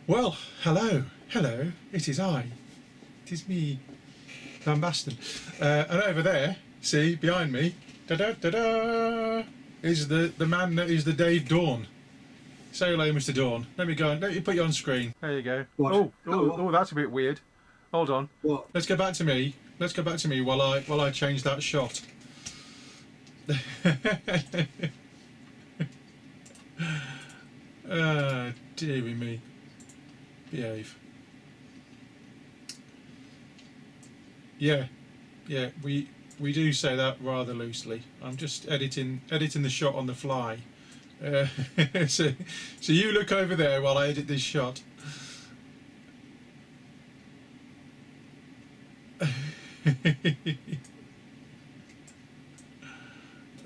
Well, hello, it is I. It is me, Van Basten. And over there, see, behind me, da-da-da-da, is the man that is the Dave Dawn. Say hello, Mr. Dawn. Let me go, let me put you on screen. There you go. What? Oh, that's a bit weird. Hold on. What? Let's go back to me. Let's go back to me while I change that shot. Dearie me. Behave. Yeah, we do say that rather loosely. I'm just editing the shot on the fly. So you look over there while I edit this shot.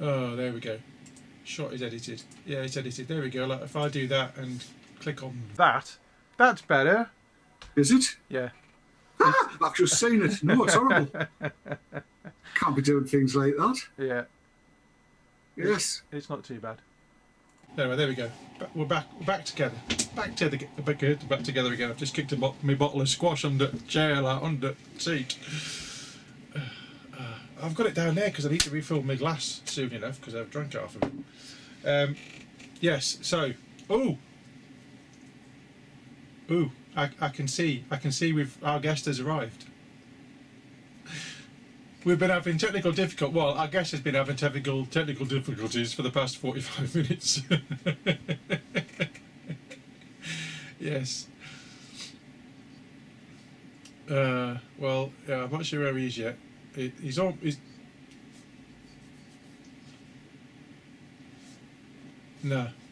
Oh, there we go. Shot is edited. Yeah, it's edited. There we go. Like if I do that and click on that, that's better. Is it? Yeah. Ah, I've just seen it. No, it's horrible. Can't be doing things like that. Yeah. Yes. It's not too bad. Anyway, there we go. We're back together. Back together again. I've just kicked my bottle of squash under chair, like under seat. I've got it down there because I need to refill my glass soon enough because I've drunk half of it. Yes. So, I can see our guest has arrived. We've been having technical difficulties. Well, our guest has been having technical difficulties for the past 45 minutes. Yes. Well, yeah, I'm not sure where he is yet. He's no,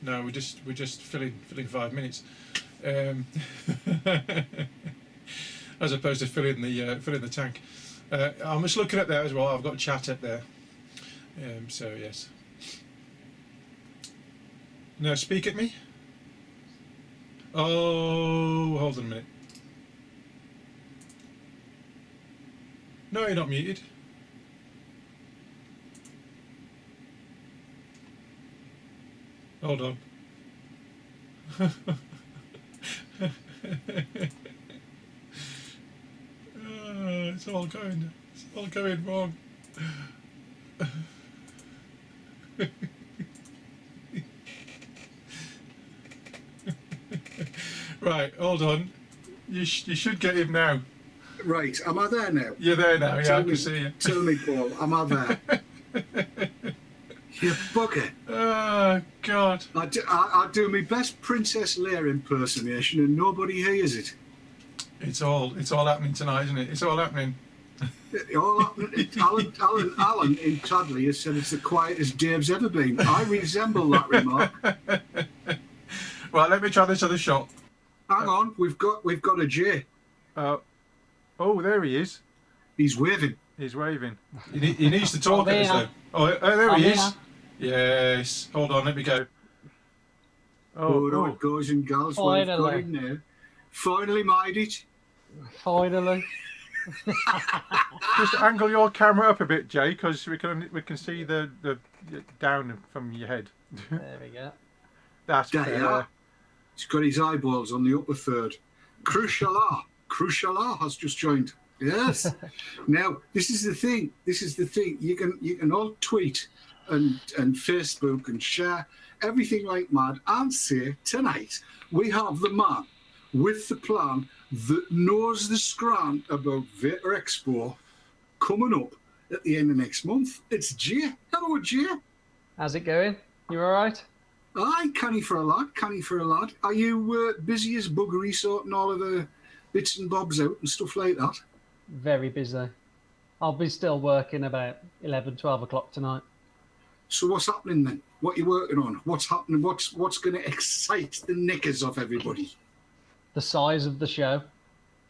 we're just filling 5 minutes. As opposed to filling the tank. I'm just looking at there as well. I've got chat up there. So yes. No, speak at me. Oh, hold on a minute. No, you're not muted. Hold on. It's all going wrong. Right, hold on. You should get him now. Right, am I there now? You're there now, yeah, I can see you. Tell me, Paul, am I there? You bugger. Oh, God. I do my best Princess Leia impersonation and nobody hears it. It's all happening tonight, isn't it? It's all happening. All happening. Alan in Tadley has said it's the quietest Dave's ever been. I resemble that remark. Right, let me try this other shot. Hang on, we've got a Jay. Oh, there he is. He's waving. He's waving. He needs to talk at us though. Oh, there he is. Yes. Hold on, let me go. Oh, guys and gals, we've got him now. Finally made it. Finally. Just angle your camera up a bit, Jay, because we can see the down from your head. There we go. That's better. He's got his eyeballs on the upper third. Cruciala has just joined. Yes. Now this is the thing. You can all tweet and Facebook and share everything like mad and say tonight we have the man with the plan that knows the scran about Vaper Expo coming up at the end of next month. It's Jay. Hello, Jay. How's it going? You all right? Aye, canny for a lad. Are you busy as buggery sorting all of the bits and bobs out and stuff like that? Very busy. I'll be still working about 11, 12 o'clock tonight. So what's happening then? What are you working on? What's happening? What's going to excite the knickers off everybody? The size of the show.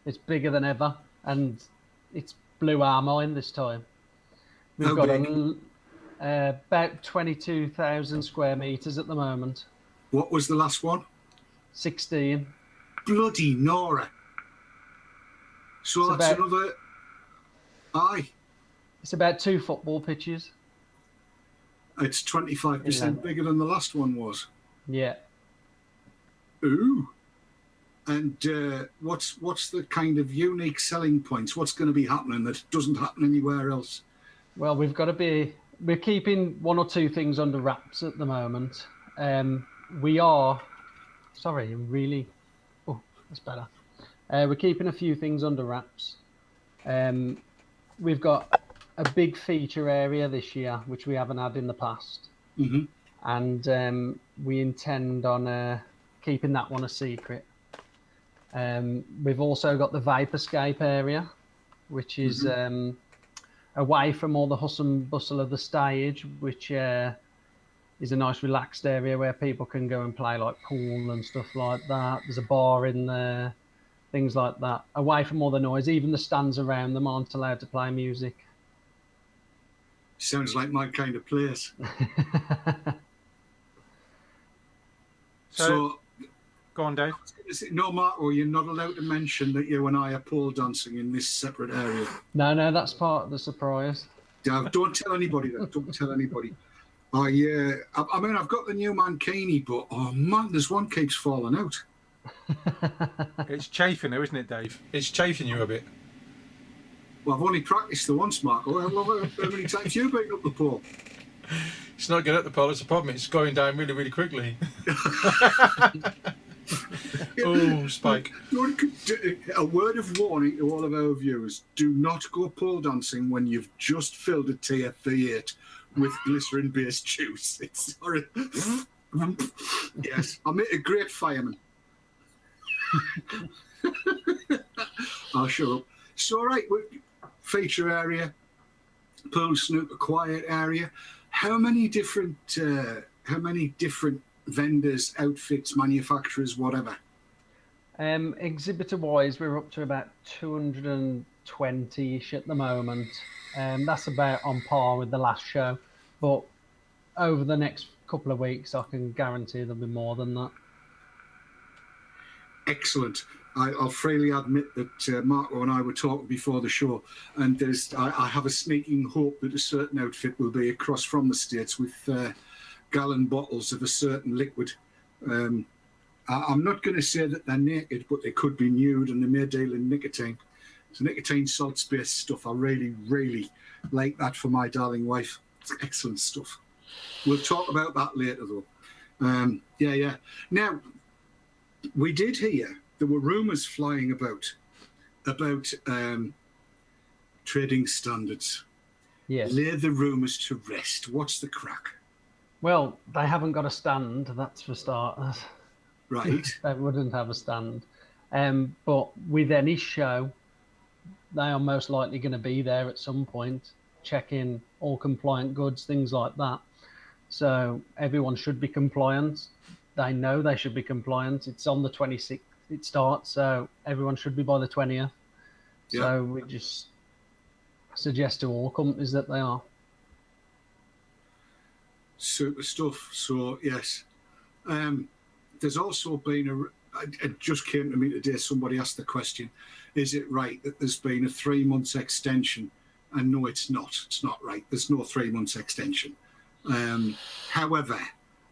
It's bigger than ever, and it's blew our mind this time. We've got about 22,000 square metres at the moment. What was the last one? 16. Bloody Nora. So that's another... Aye. It's about 2 football pitches. It's 25% bigger than the last one was. Yeah. Ooh. And what's the kind of unique selling points? What's going to be happening that doesn't happen anywhere else? Well, we're keeping one or two things under wraps at the moment. Sorry, oh, that's better. We're keeping a few things under wraps. We've got a big feature area this year, which we haven't had in the past. Mm-hmm. And we intend on keeping that one a secret. We've also got the Vaperscape area, which is away from all the hustle and bustle of the stage, which is a nice relaxed area where people can go and play like pool and stuff like that. There's a bar in there, things like that, away from all the noise. Even the stands around them aren't allowed to play music. Sounds like my kind of place. So go on, Dave. No, Marco, you're not allowed to mention that you and I are pole dancing in this separate area. No, that's part of the surprise. Don't tell anybody that. Don't tell anybody. I mean, I've got the new mankini, but oh man, this one keeps falling out. It's chafing her, isn't it, Dave? It's chafing you a bit. Well, I've only practiced the once, Marco. How many times you been up the pole? It's not getting up the pole, it's a problem. It's going down really, really quickly. Oh, Spike. A word of warning to all of our viewers. Do not go pole dancing when you've just filled a TFV8 with glycerin-based juice. It's sorry. Yes, I'm a great fireman. I'll shut up. So, right, feature area, pool, snooker, quiet area. How many different vendors, outfits, manufacturers, whatever? Exhibitor-wise, we're up to about 220-ish at the moment. That's about on par with the last show. But over the next couple of weeks, I can guarantee there'll be more than that. Excellent. I'll freely admit that Marco and I were talking before the show, and I have a sneaking hope that a certain outfit will be across from the States with gallon bottles of a certain liquid. I'm not going to say that they're naked, but they could be nude, and they may deal in nicotine. It's nicotine salts-based stuff. I really, really like that for my darling wife. It's excellent stuff. We'll talk about that later, though. Yeah. Now, we did hear there were rumours flying about trading standards. Yes. Lay the rumours to rest. What's the crack? Well, they haven't got a stand, that's for starters. Right. They wouldn't have a stand. But with any show, they are most likely going to be there at some point, checking all compliant goods, things like that. So everyone should be compliant. They know they should be compliant. It's on the 26th it starts, so everyone should be by the 20th. Yeah. So we just suggest to all companies that they are. Super stuff. So, yes. There's also been it just came to me today, somebody asked the question, is it right that there's been a 3 months extension? And no, it's not. It's not right. There's no 3 months extension. However,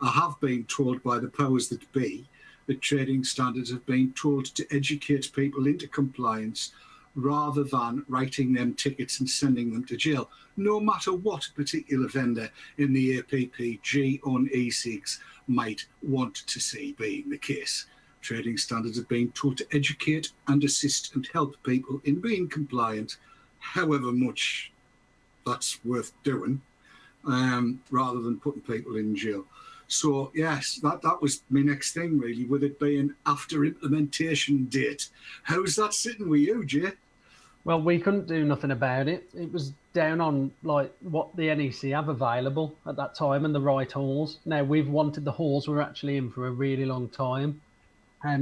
I have been told by the powers that be that trading standards have been told to educate people into compliance rather than writing them tickets and sending them to jail, no matter what particular vendor in the APPG on e-cigs might want to see being the case. Trading standards have been told to educate and assist and help people in being compliant, however much that's worth doing, rather than putting people in jail. So, yes, that was my next thing, really, with it being after implementation date. How's that sitting with you, Jay? Well, we couldn't do nothing about it. It was down on like what the NEC have available at that time and the right halls. Now, we've wanted the halls we're actually in for a really long time,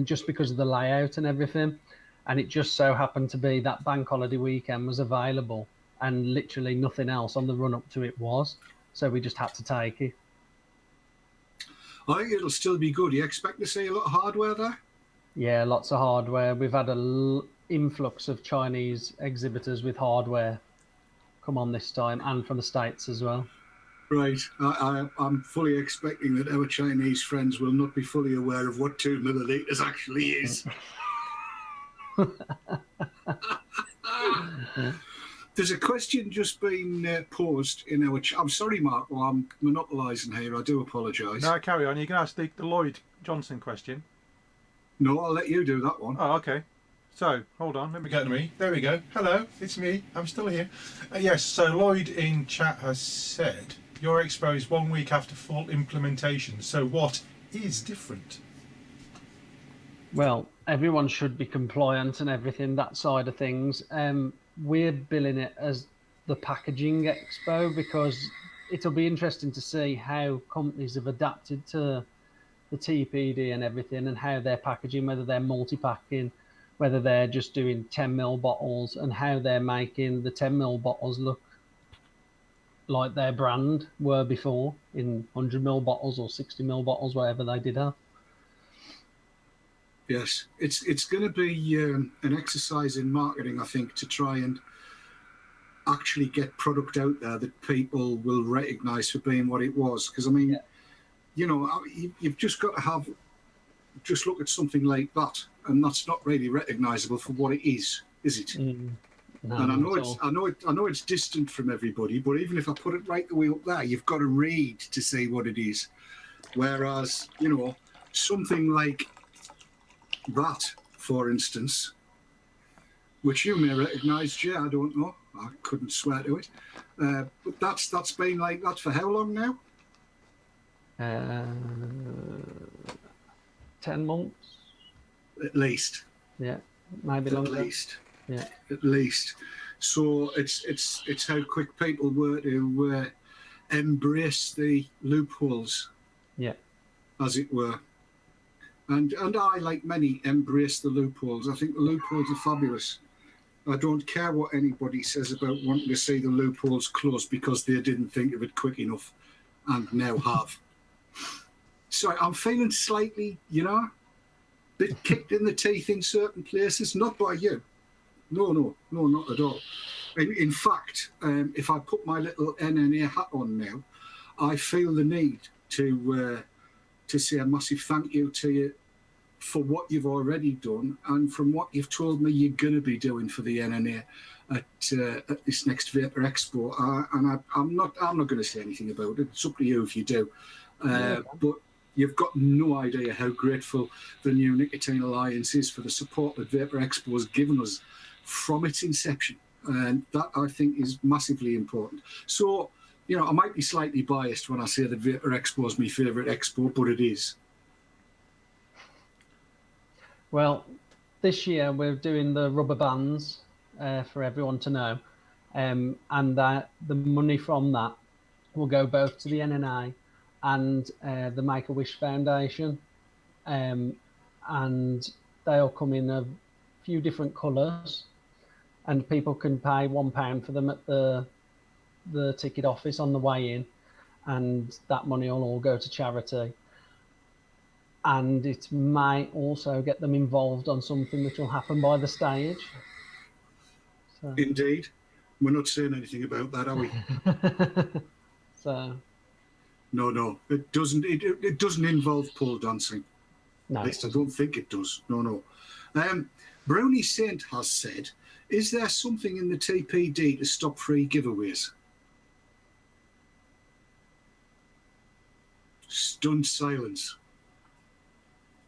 just because of the layout and everything. And it just so happened to be that bank holiday weekend was available and literally nothing else on the run up to it was. So we just had to take it. I think it'll still be good. You expect to see a lot of hardware there? Yeah, lots of hardware. We've had an influx of Chinese exhibitors with hardware come on this time, and from the States as well. Right. I'm fully expecting that our Chinese friends will not be fully aware of what 2 millilitres actually is. There's a question just been posed in our chat. I'm sorry, Mark, well, I'm monopolising here. I do apologise. No, carry on. You can ask the Lloyd Johnson question. No, I'll let you do that one. Oh, okay. So, hold on. Let me Go to me. There we go. Hello, it's me. I'm still here. Yes, so Lloyd in chat has said your expo is 1 week after full implementation. So what is different? Well, everyone should be compliant and everything, that side of things. We're billing it as the packaging expo because it'll be interesting to see how companies have adapted to the TPD and everything and how they're packaging, whether they're multi-packing, whether they're just doing 10ml bottles and how they're making the 10ml bottles look like their brand were before in 100ml bottles or 60ml bottles, whatever they did have. Yes, it's going to be an exercise in marketing, I think, to try and actually get product out there that people will recognise for being what it was. Because, I mean, you know, you've just got to just look at something like that, and that's not really recognisable for what it is it? No, and I know it's distant from everybody, but even if I put it right the way up there, you've got to read to see what it is. Whereas, you know, something like that, for instance, which you may recognise, Jay, I don't know, I couldn't swear to it, but that's been like that for how long now? 10 months. At least. Yeah, maybe longer. At least. So it's how quick people were to embrace the loopholes. Yeah. As it were. And I, like many, embrace the loopholes. I think the loopholes are fabulous. I don't care what anybody says about wanting to see the loopholes closed because they didn't think of it quick enough and now have. So I'm feeling slightly, you know, bit kicked in the teeth in certain places, not by you. No, not at all. In fact, if I put my little NNA hat on now, I feel the need to say a massive thank you to you for what you've already done and from what you've told me you're going to be doing for the NNA at this next Vaper Expo. And I'm not going to say anything about it. It's up to you if you do. But you've got no idea how grateful the new Nicotine Alliance is for the support that Vaper Expo has given us from its inception. And that, I think, is massively important. So, you know, I might be slightly biased when I say that Vaper Expo is my favourite expo, but it is. Well, this year we're doing the rubber bands for everyone to know. And that the money from that will go both to the NNA and the Make-A-Wish Foundation. And they'll come in a few different colours and people can pay £1 for them at the ticket office on the way in, and that money will all go to charity. And it might also get them involved on something which will happen by the stage. So. Indeed. We're not saying anything about that, are we? So. No. It doesn't involve pole dancing. No. At least I don't think it does. No. Brownie Saint has said, is there something in the TPD to stop free giveaways? Stunned silence.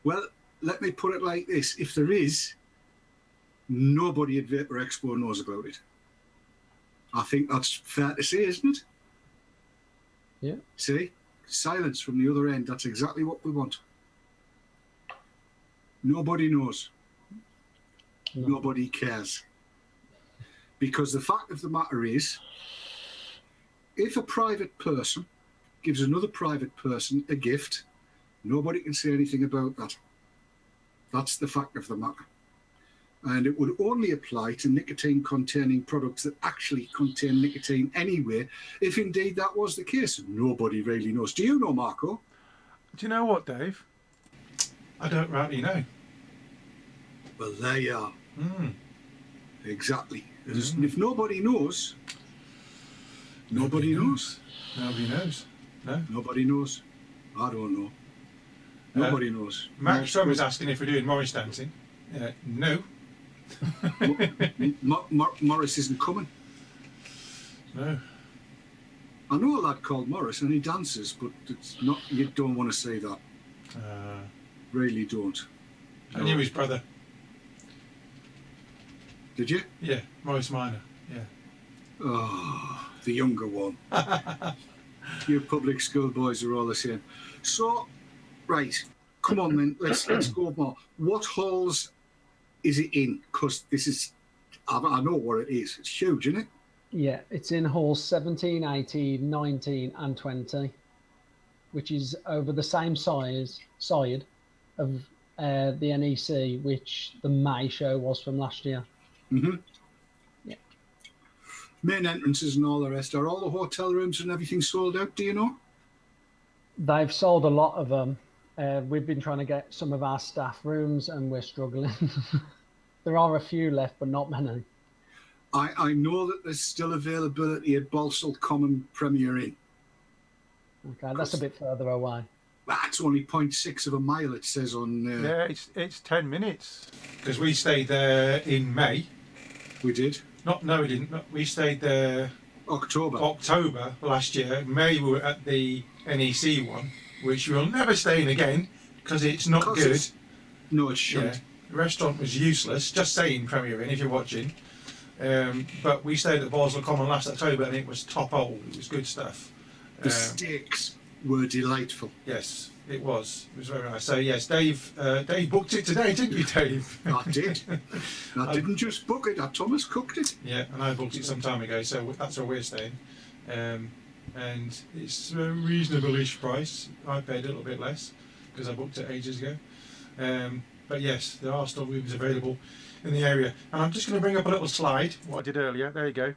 Well, let me put it like this. If there is, nobody at Vaper Expo knows about it. I think that's fair to say, isn't it? Yeah. See? Silence from the other end. That's exactly what we want. Nobody knows. No. Nobody cares. Because the fact of the matter is, if a private person gives another private person a gift, nobody can say anything about that. That's the fact of the matter. And it would only apply to nicotine-containing products that actually contain nicotine anyway, if indeed that was the case. Nobody really knows. Do you know, Marco? Do you know what, Dave? I don't rightly know. Well, there you are. Exactly. If nobody knows, nobody knows. Nobody knows. No. Nobody knows. I don't know. Nobody knows. Max Strum is asking if we're doing Morris dancing. No. Morris isn't coming. No. I know a lad called Morris and he dances, but it's not. You don't want to say that. Really don't. I knew his brother. Did you? Yeah, Morris Minor. Yeah. Oh, the younger one. You public school boys are all the same. So, right, come on then. Let's go more. What halls is it in? Because this is, I know what it is. It's huge, isn't it? Yeah, it's in halls 17, 18, 19 and 20, which is over the same side of the NEC, which the May show was from last year. Mm-hmm. Yeah. Main entrances and all the rest. Are all the hotel rooms and everything sold out, do you know? They've sold a lot of them. We've been trying to get some of our staff rooms and we're struggling. There are a few left, but not many. I know that there's still availability at Balsall Common Premier Inn. Okay, that's a bit further away. That's only 0.6 of a mile, it says on... Yeah, it's 10 minutes. Because we stayed there in May. We did. No, we didn't. We stayed there October last year. May we were at the NEC one, which we'll never stay in again because it's not good. No, it's shit. Yeah. The restaurant was useless. Just saying, Premier Inn, if you're watching. But we stayed at Balsall Common last October and it was top old. It was good stuff. The steaks were delightful. Yes, it was. It was very nice. So yes, Dave booked it today, didn't you, Dave? I did. I didn't just book it. Thomas cooked it. Yeah, and I booked it some time ago, so that's where we're staying. And it's a reasonable-ish price. I paid a little bit less because I booked it ages ago. But yes, there are still rooms available in the area. And I'm just going to bring up a little slide. What I did earlier. There you go.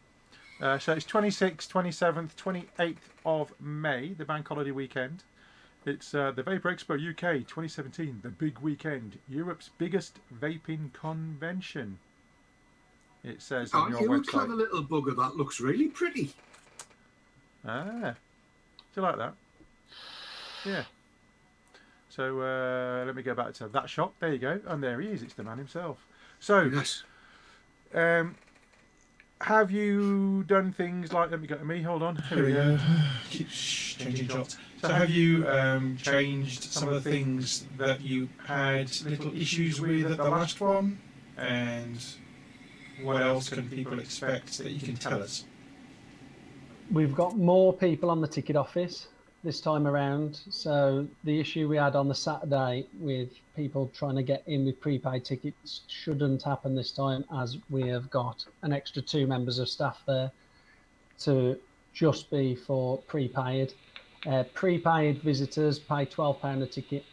So it's 26th, 27th, 28th of May, the bank holiday weekend. It's the Vaper Expo UK 2017, the big weekend, Europe's biggest vaping convention. It says on your you're website. A clever little bugger. That looks really pretty. Ah, do you like that? Yeah. So let me go back to that shot. There you go, and there he is. It's the man himself. So, yes. Have you done things like? Let me go to me. Hold on. Here we go. Keep changing shots. So have you changed some of the things that you had little issues with at the last one? And what else can people expect that you can tell us? We've got more people on the ticket office this time around. So the issue we had on the Saturday with people trying to get in with prepaid tickets shouldn't happen this time, as we have got an extra 2 members of staff there to just be for prepaid. Prepaid visitors pay £12 a ticket,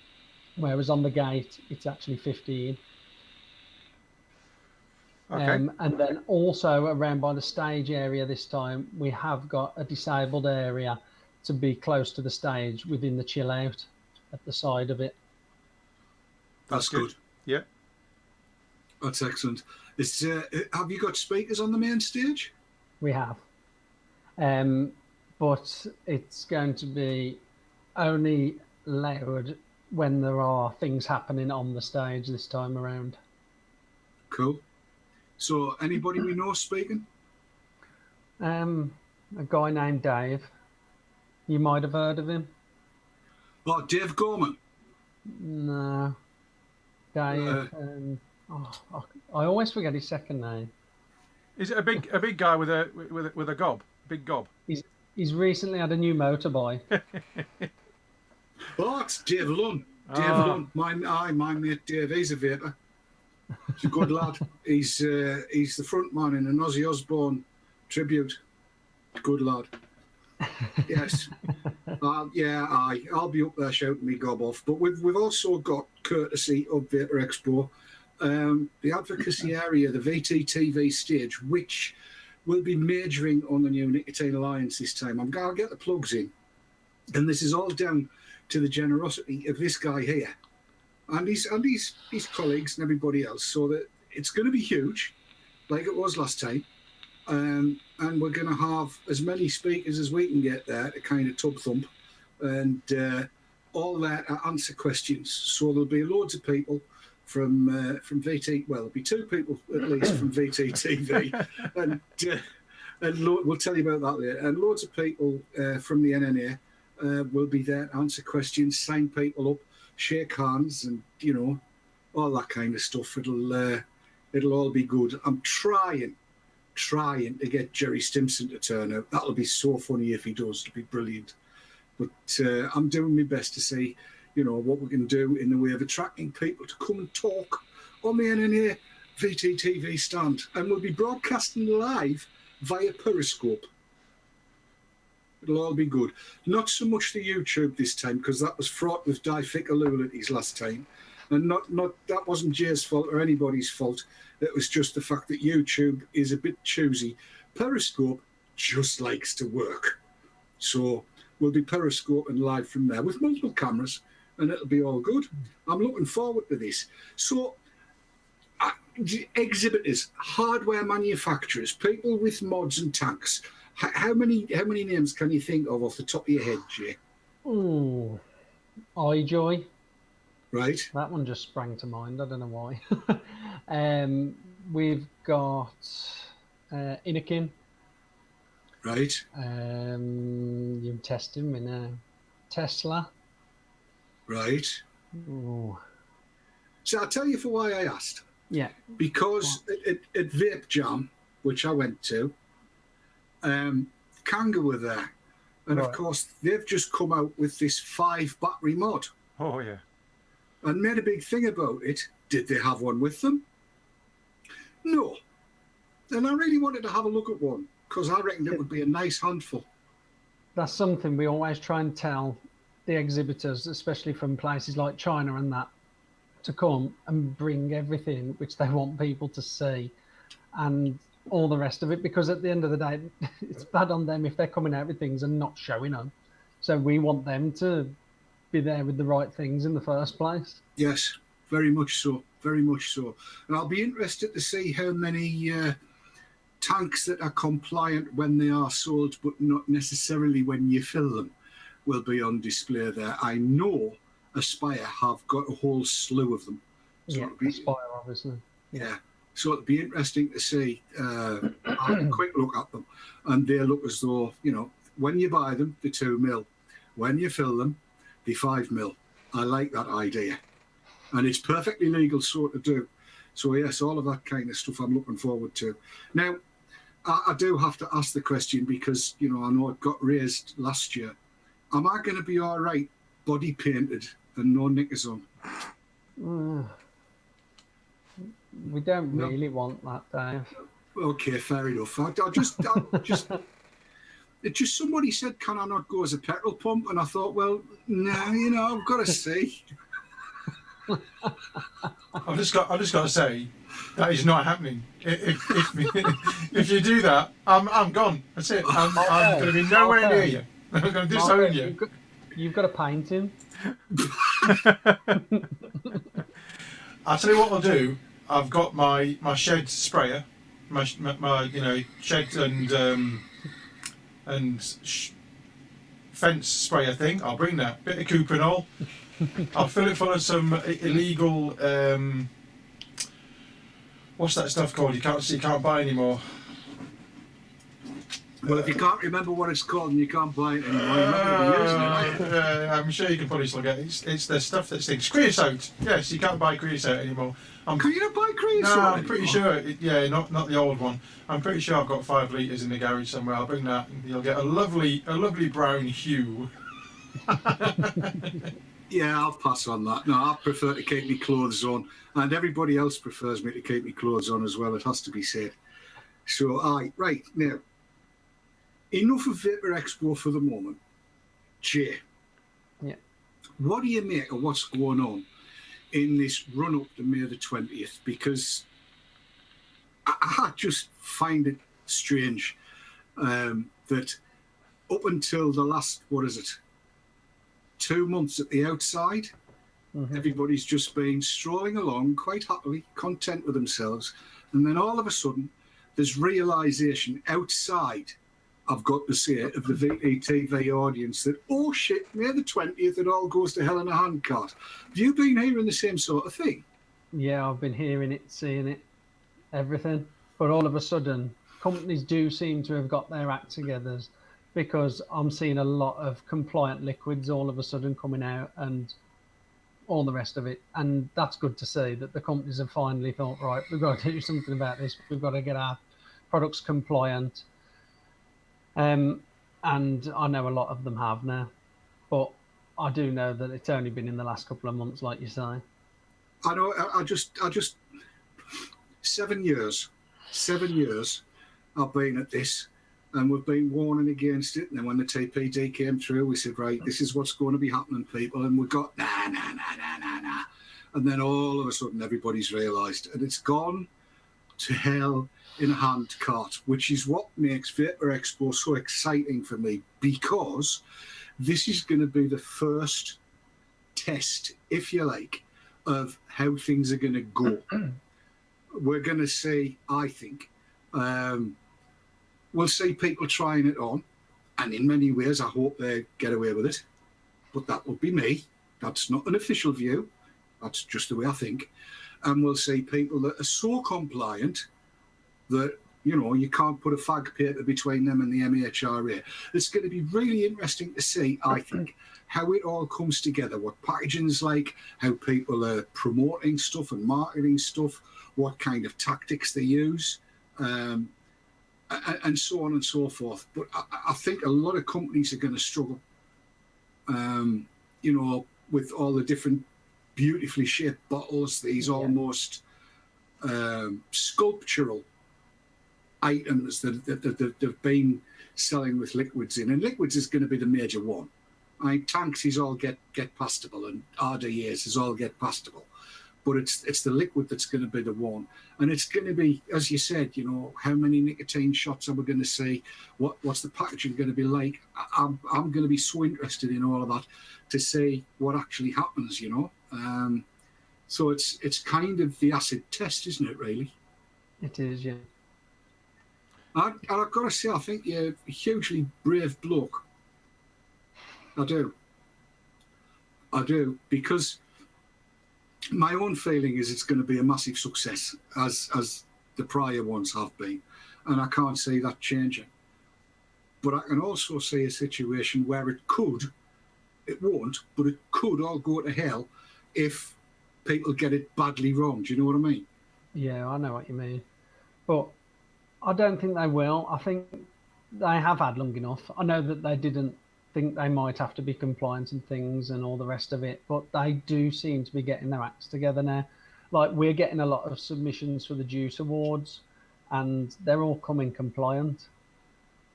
whereas on the gate it's actually 15. Okay. And then also around by the stage area this time, we have got a disabled area to be close to the stage within the chill out at the side of it. That's good. Yeah. That's excellent. It's, have you got speakers on the main stage? We have. But it's going to be only loud when there are things happening on the stage this time around. Cool. So anybody we know speaking? A guy named Dave. You might have heard of him. Oh, Dave Gorman. No. Dave. I always forget his second name. Is it a big guy with a gob? Big gob. He's recently had a new motorbike. Oh, it's Dave Lunn. Dave Lunn. My mate Dave. He's a vapor. He's a good lad. He's the front man in an Ozzy Osbourne tribute. Good lad. Yes. I'll be up there shouting me gob off. But we've also got, courtesy of Vaper Expo, the advocacy area, the VTTV stage, which will be majoring on the new Nicotine Alliance this time. I'll get the plugs in. And this is all down to the generosity of this guy here and his colleagues and everybody else. So that it's going to be huge, like it was last time. And we're going to have as many speakers as we can get there to kind of tub thump and all that to answer questions. So there'll be loads of people VT. Well, there'll be 2 people at least from VTTV, and we'll tell you about that later. And loads of people from the NNA will be there to answer questions, sign people up, shake hands, and all that kind of stuff. It'll all be good. I'm trying to get Jerry Stimson to turn out. That'll be so funny if he does. It'll be brilliant. But I'm doing my best to see, what we can do in the way of attracting people to come and talk on the NNA VTTV stand. And we'll be broadcasting live via Periscope. It'll all be good. Not so much the YouTube this time, because that was fraught with difficulties last time. And that wasn't Jay's fault or anybody's fault. It was just the fact that YouTube is a bit choosy. Periscope just likes to work. So we'll be Periscoping live from there with multiple cameras, and it'll be all good. I'm looking forward to this. So exhibitors, hardware manufacturers, people with mods and tanks. How many names can you think of off the top of your head, Jay? Ooh, iJoy. Right. That one just sprang to mind. I don't know why. We've got Nicotine. Right. You test him in a Tesla. Right. Ooh. So I'll tell you for why I asked. Yeah. Because at Vape Jam, which I went to, Kanga were there. And of course, they've just come out with this 5 battery mod. Oh, yeah. And made a big thing about it. Did they have one with them? No. And I really wanted to have a look at one, because I reckon it would be a nice handful. That's something we always try and tell the exhibitors, especially from places like China and that, to come and bring everything which they want people to see and all the rest of it, because at the end of the day, it's bad on them if they're coming out with things and not showing them. So we want them to be there with the right things in the first place. Yes, very much so. Very much so. And I'll be interested to see how many tanks that are compliant when they are sold, but not necessarily when you fill them, will be on display there. I know Aspire have got a whole slew of them. So Aspire, obviously. Yeah. So it'll be interesting to see. Have a quick look at them. And they look as though, when you buy them, they're 2 mil. When you fill them, they're 5 mil. I like that idea. And it's perfectly legal so to do. So, yes, all of that kind of stuff I'm looking forward to. Now, I do have to ask the question because, I know it got raised last year. Am I going to be all right body painted and no knickers on? We don't really want that, Dave. Okay, fair enough. I just somebody said, can I not go as a petrol pump? And I thought, well, no, I've got to see. I've just got to say that is not happening. If you do that, I'm gone. That's it. I'm going to be nowhere near you. I'm going to disown you. You've got to paint him. I'll tell you what I'll do. I've got my shed sprayer, my shed and fence sprayer thing. I'll bring that bit of Cuprinol. I'll fill it full of some illegal. What's that stuff called? You can't buy anymore. Well, if you can't remember what it's called and you can't buy it anymore, you're not going to be using it, are you? I'm sure you can probably still get it. It's the stuff that stinks. Creosote. Yes, you can't buy creosote anymore. Can you not buy creosote? No, I'm anymore? pretty sure. Not the old one. I'm pretty sure I've got 5 litres in the garage somewhere. I'll bring that, and you'll get a lovely brown hue. Yeah, I'll pass on that. No, I prefer to keep my clothes on, and everybody else prefers me to keep my clothes on as well. It has to be said. So, right now, enough of Vaper Expo for the moment. Jay, what do you make of what's going on in this run up to May the 20th? Because I just find it strange that up until the last, 2 months at the outside, everybody's just been strolling along quite happily, content with themselves. And then all of a sudden, there's realisation outside, I've got to say, of the VTTV audience that, oh shit, May the 20th, it all goes to hell in a handcart. Have you been hearing the same sort of thing? Yeah, I've been hearing it, seeing it, everything. But all of a sudden, companies do seem to have got their act together, because I'm seeing a lot of compliant liquids all of a sudden coming out and all the rest of it. And that's good to see that the companies have finally thought, right, we've got to do something about this. We've got to get our products compliant. And I know a lot of them have now, but I do know that it's only been in the last couple of months, like you say. I know. I just 7 years. 7 years I've been at this, and we've been warning against it. And then when the TPD came through, we said, right, this is what's going to be happening, people. And we got nah. And then all of a sudden, everybody's realised, and it's gone to hell in a handcart, which is what makes Vaper Expo so exciting for me, because this is going to be the first test, if you like, of how things are going to go. We're going to see, I think, we'll see people trying it on, and in many ways, I hope they get away with it. But that would be me. That's not an official view. That's just the way I think. And we'll see people that are so compliant that, you know, you can't put a fag paper between them and the MHRA. It's going to be really interesting to see, I think, how it all comes together, what packaging's like, how people are promoting stuff and marketing stuff, what kind of tactics they use, and so on and so forth. But I think a lot of companies are going to struggle, you know, with all the different beautifully shaped bottles, these almost sculptural items that they've been selling with liquids in. And liquids is going to be the major one. Tanks is all get pastable, and RDAs is all get pastable. But it's the liquid that's going to be the one. And it's going to be, as you said, you know, how many nicotine shots are we going to see? What's the packaging going to be like? I'm going to be so interested in all of that to see what actually happens, you know. So it's kind of the acid test, isn't it, really? It is, yeah. And I've got to say, I think you're a hugely brave bloke. I do, because my own feeling is it's going to be a massive success, as the prior ones have been, and I can't see that changing. But I can also see a situation where it won't, but it could all go to hell if people get it badly wrong. Do you know what I mean? Yeah, I know what you mean. But I don't think they will. I think they have had long enough. I know that they didn't think they might have to be compliant and things and all the rest of it, but they do seem to be getting their acts together now. Like, we're getting a lot of submissions for the Juice Awards, and they're all coming compliant.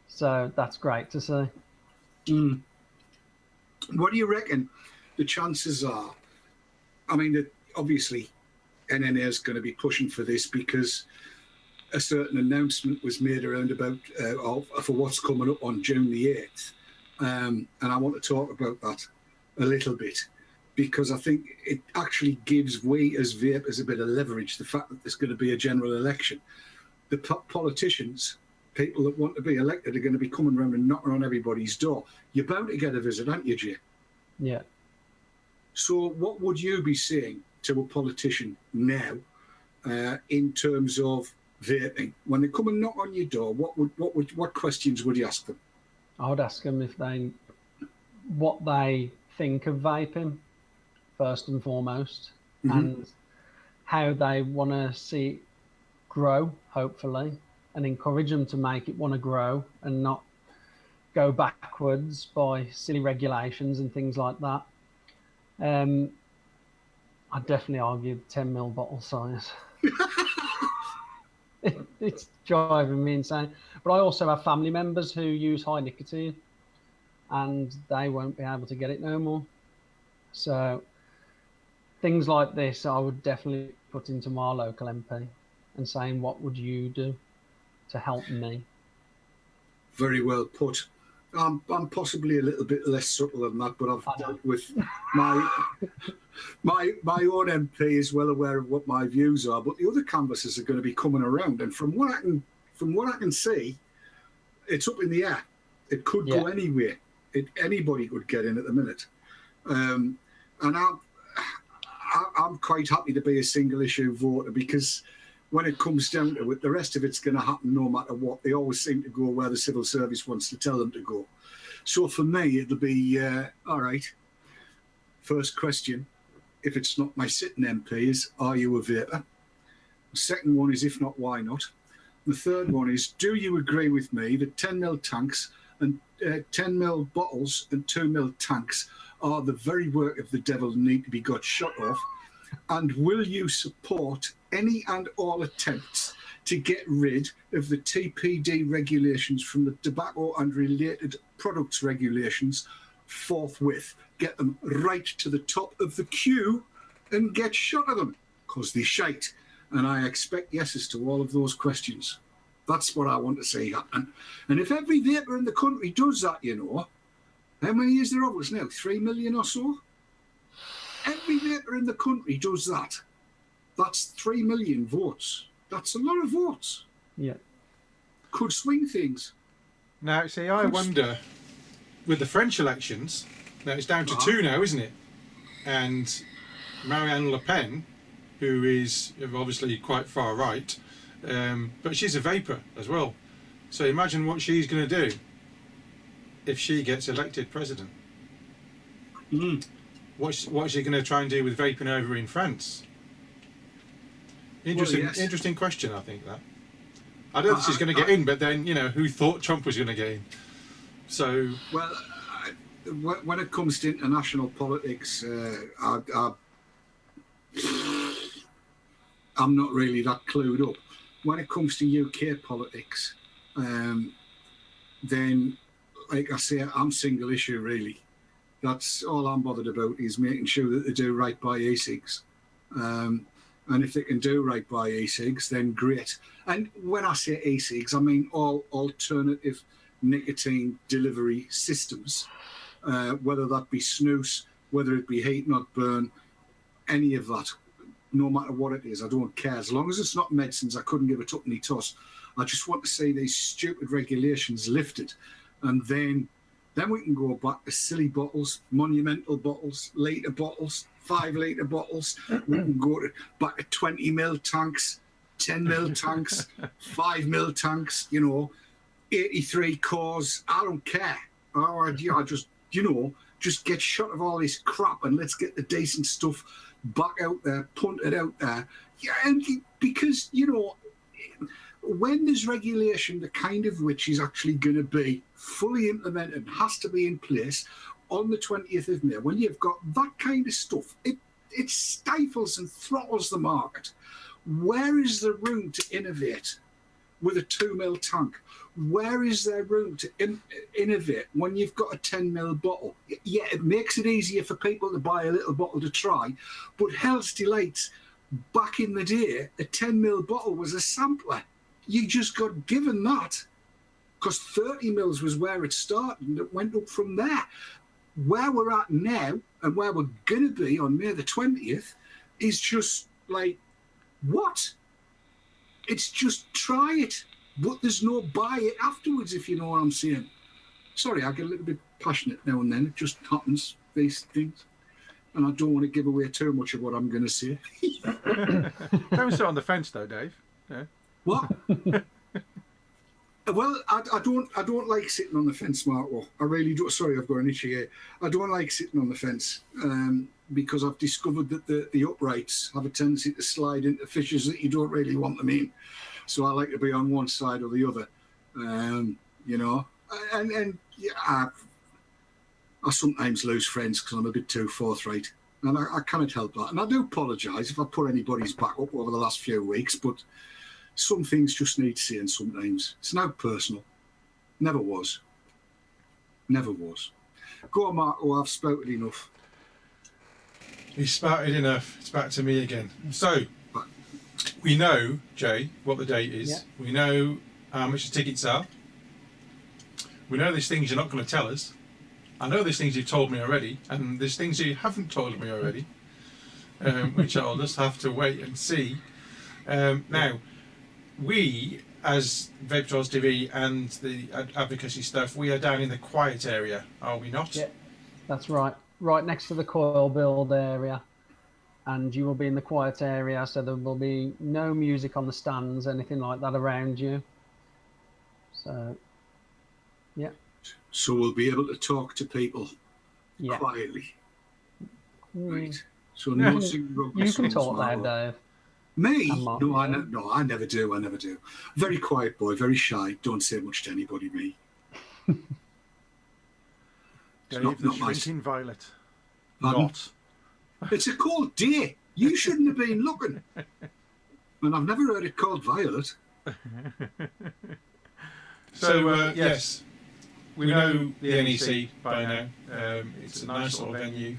So that's great to see. What do you reckon the chances are? I mean, obviously, NNA is going to be pushing for this because a certain announcement was made around about for what's coming up on June the 8th. And I want to talk about that a little bit, because I think it actually gives we as vapers a bit of leverage, the fact that there's going to be a general election. The politicians, people that want to be elected, are going to be coming around and knocking on everybody's door. You're bound to get a visit, aren't you, Jay? Yeah. So what would you be saying to a politician now in terms of vaping? When they come and knock on your door, what questions would you ask them? I would ask them what they think of vaping, first and foremost, and how they want to see it grow, hopefully, and encourage them to make it want to grow and not go backwards by silly regulations and things like that. I'd definitely argue 10ml bottle size. It's driving me insane. But I also have family members who use high nicotine, and they won't be able to get it no more. So things like this, I would definitely put into my local MP and saying, what would you do to help me? Very well put. I'm possibly a little bit less subtle than that, but I've dealt with my own MP is well aware of what my views are. But the other canvassers are going to be coming around, and from what I can see, it's up in the air. It could go anywhere. Anybody could get in at the minute, and I'm quite happy to be a single issue voter, because when it comes down to it, the rest of it's going to happen no matter what. They always seem to go where the civil service wants to tell them to go. So for me, it'll be, all right, first question, if it's not my sitting MP, is, are you a vapor? The second one is, if not, why not? The third one is, do you agree with me that 10ml tanks and 10ml bottles and 2ml tanks are the very work of the devil and need to be got shut off? And will you support any and all attempts to get rid of the TPD regulations from the tobacco and related products regulations forthwith? Get them right to the top of the queue and get shut of them, because they shite. And I expect yeses to all of those questions. That's what I want to see happen. And if every vapor in the country does that, you know, how many is there of us now? 3 million or so? Every vapor in the country does that. That's 3 million votes. That's a lot of votes. Yeah. Could swing things. Now, see, I wonder, with the French elections, now it's down to 2 now, isn't it? And Marine Le Pen, who is obviously quite far right, but she's a vapor as well. So imagine what she's going to do if she gets elected president. What's she going to try and do with vaping over in France? Interesting question, I think, that. I don't think she's going to get in, but then, you know, who thought Trump was going to get in? So... Well, when it comes to international politics, I'm not really that clued up. When it comes to UK politics, then, like I say, I'm single issue, really. That's all I'm bothered about, is making sure that they do right by e-cigs. And if they can do right by e-cigs, then great. And when I say e-cigs, I mean all alternative nicotine delivery systems, whether that be snus, whether it be heat not burn, any of that, no matter what it is, I don't care. As long as it's not medicines, I couldn't give a tuppenny toss. I just want to see these stupid regulations lifted, and then we can go back to silly bottles, monumental bottles, litre bottles, 5 litre bottles. We can go back to 20ml tanks, 10ml tanks, 5ml tanks, you know, 83 cores. I don't care. I just, you know, just get shut of all this crap and let's get the decent stuff back out there, punt it out there. Yeah, and because, you know, when there's regulation, the kind of which is actually going to be fully implemented, has to be in place on the 20th of May, when you've got that kind of stuff, it stifles and throttles the market. Where is the room to innovate with a 2ml tank? Where is there room to innovate when you've got a 10ml bottle? Yeah, it makes it easier for people to buy a little bottle to try, but Hell's Delights, back in the day, a 10ml bottle was a sampler. You just got given that, because 30ml was where it started, and it went up from there. Where we're at now and where we're going to be on May the 20th is just like, what? It's just try it, but there's no buy it afterwards, if you know what I'm saying. Sorry, I get a little bit passionate now and then. It just happens, these things. And I don't want to give away too much of what I'm going to say. Don't sit on the fence, though, Dave. Yeah. What? Well, I don't like sitting on the fence, Marco. I really do. Sorry, I've got an itchy here. I don't like sitting on the fence because I've discovered that the uprights have a tendency to slide into fissures that you don't really want them in. So I like to be on one side or the other, you know. And yeah, I sometimes lose friends because I'm a bit too forthright. And I cannot help that. And I do apologise if I put anybody's back up over the last few weeks, but some things just need saying sometimes. It's not personal. Never was. Never was. Go on, Marco, I've spouted enough. He's spouted enough. It's back to me again. So, we know, Jay, what the date is. Yeah. We know how much the tickets are. We know there's things you're not going to tell us. I know there's things you've told me already, and there's things you haven't told me already, which I'll just have to wait and see. Now, we, as Vaper Trolls TV and the advocacy stuff, we are down in the quiet area, are we not? Yeah, that's right. Right next to the coil build area. and you will be in the quiet area, so there will be no music on the stands, anything like that around you. So, yeah. So we'll be able to talk to people Yeah. quietly. Right. So You no can, singing rugby you can songs, talk there, Marlo. Dave. Me? And Mark, No, yeah. I never do. I never do. Very quiet boy, very shy. Don't say much to anybody. Me. Dave, the not my. shrinking violet. Pardon? Not. It's a cold day. You shouldn't have been looking. And I've never heard it called violet. So yes, we know the NEC by now. It's a nice little venue,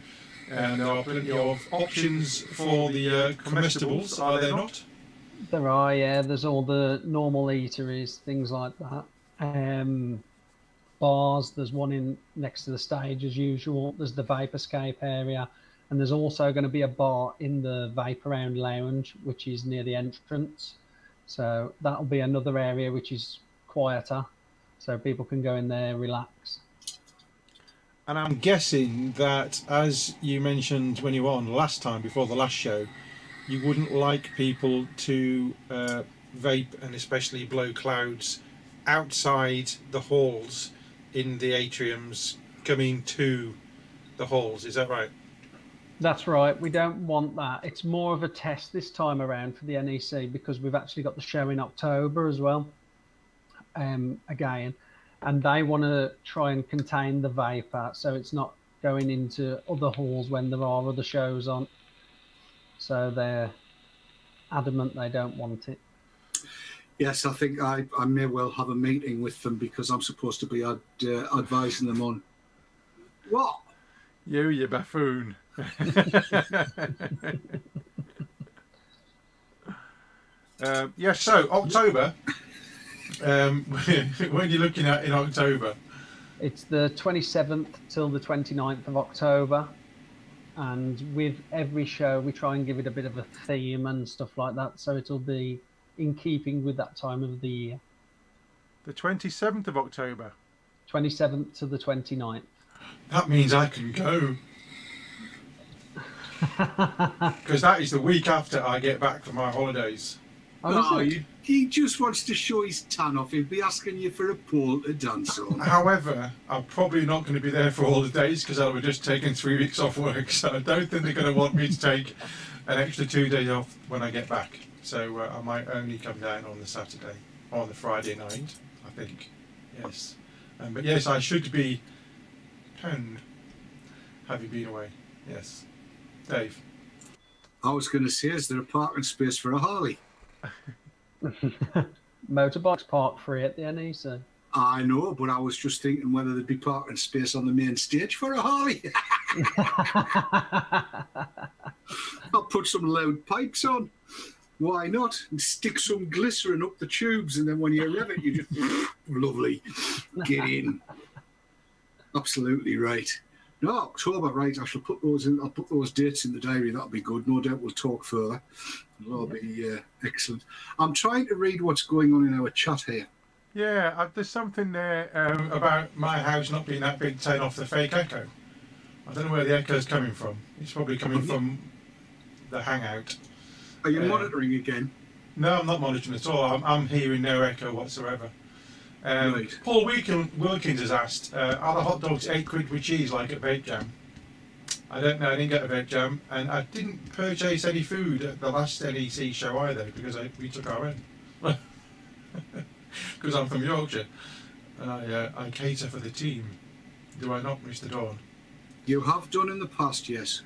and there are plenty of options for the comestibles, are there not? There are, yeah. There's all the normal eateries, things like that. Bars. There's one in next to the stage as usual. There's the Vaperscape area, and there's also going to be a bar in the Vape Around Lounge, which is near the entrance. So that'll be another area which is quieter, so people can go in there, relax. And I'm guessing that, as you mentioned when you were on last time, before the last show, you wouldn't like people to vape and especially blow clouds outside the halls in the atriums coming to the halls. Is that right? That's right. We don't want that. It's more of a test this time around for the NEC, because we've actually got the show in October as well, again, and they want to try and contain the vapor, so it's not going into other halls when there are other shows on. So they're adamant they don't want it. Yes, I think I may well have a meeting with them, because I'm supposed to be advising them on what? You buffoon. Yes, so October, when you're looking at in October? It's the 27th till the 29th of October. And with every show, we try and give it a bit of a theme and stuff like that. So it'll be in keeping with that time of the year. The 27th of October. 27th to the 29th. That means I can go. Because that is the week after I get back from my holidays. Oh, he just wants to show his tan off. He'll be asking you for a pole to dance on. However, I'm probably not going to be there for all the days, because I'll be just taking 3 weeks off work. So I don't think they're going to want me to take an extra 2 days off when I get back. So I might only come down on the Saturday, or on the Friday night, I think. Yes. But yes, I should be pound. Have you been away? Yes. Dave? I was going to say, is there a parking space for a Harley? Motorbikes park free at the NEC. I know, but I was just thinking whether there'd be parking space on the main stage for a Harley. I'll put some loud pipes on. Why not? And stick some glycerin up the tubes, and then when you rev it, you just lovely. Get in. Absolutely right. No, October, right? I shall put those in. I'll put those dates in the diary. That'll be good. No doubt we'll talk further. That'll be excellent. I'm trying to read what's going on in our chat here. Yeah, there's something there About my house not being that big, turn off the fake echo. I don't know where the echo's coming from. It's probably coming from the hangout. Are you monitoring again? No, I'm not monitoring at all. I'm hearing no echo whatsoever. Right. Paul Wilkins has asked, are the hot dogs £8 with cheese like at Vape Jam? I don't know, I didn't get a Vape Jam, and I didn't purchase any food at the last NEC show either, because we took our own. Because I'm from Yorkshire, and I cater for the team. Do I not, Mr. Dawn? You have done in the past, yes.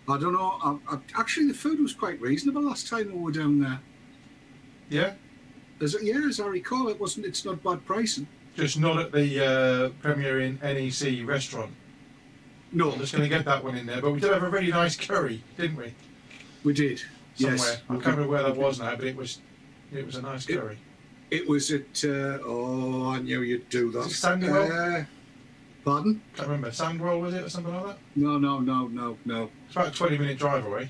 I don't know. Actually, the food was quite reasonable last time we were down there. Yeah? As I recall, it's not bad pricing. Just not at the premiering NEC restaurant. No. I'm just going to get that one in there. But we did have a really nice curry, didn't we? We did. Somewhere. Yes. I can't remember where that was now, but it was a nice curry. It was at. I knew you'd do that. Was it Sandwell? Pardon? Can't remember. Sandwell, was it, or something like that? No. It's about a 20-minute drive away.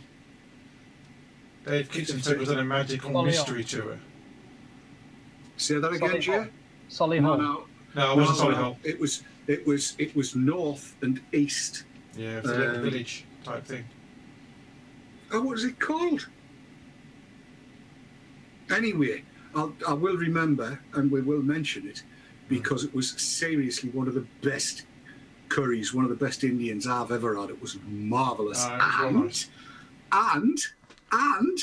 Dave Kitson took us on a magical mystery tour. Say that again, Jay? Solihull. No, it wasn't Solihull. It was north and east. Yeah, it's a little village type thing. what is it called? Anyway, I will remember, and we will mention it, because it was seriously one of the best curries, one of the best Indians I've ever had. It was marvellous. And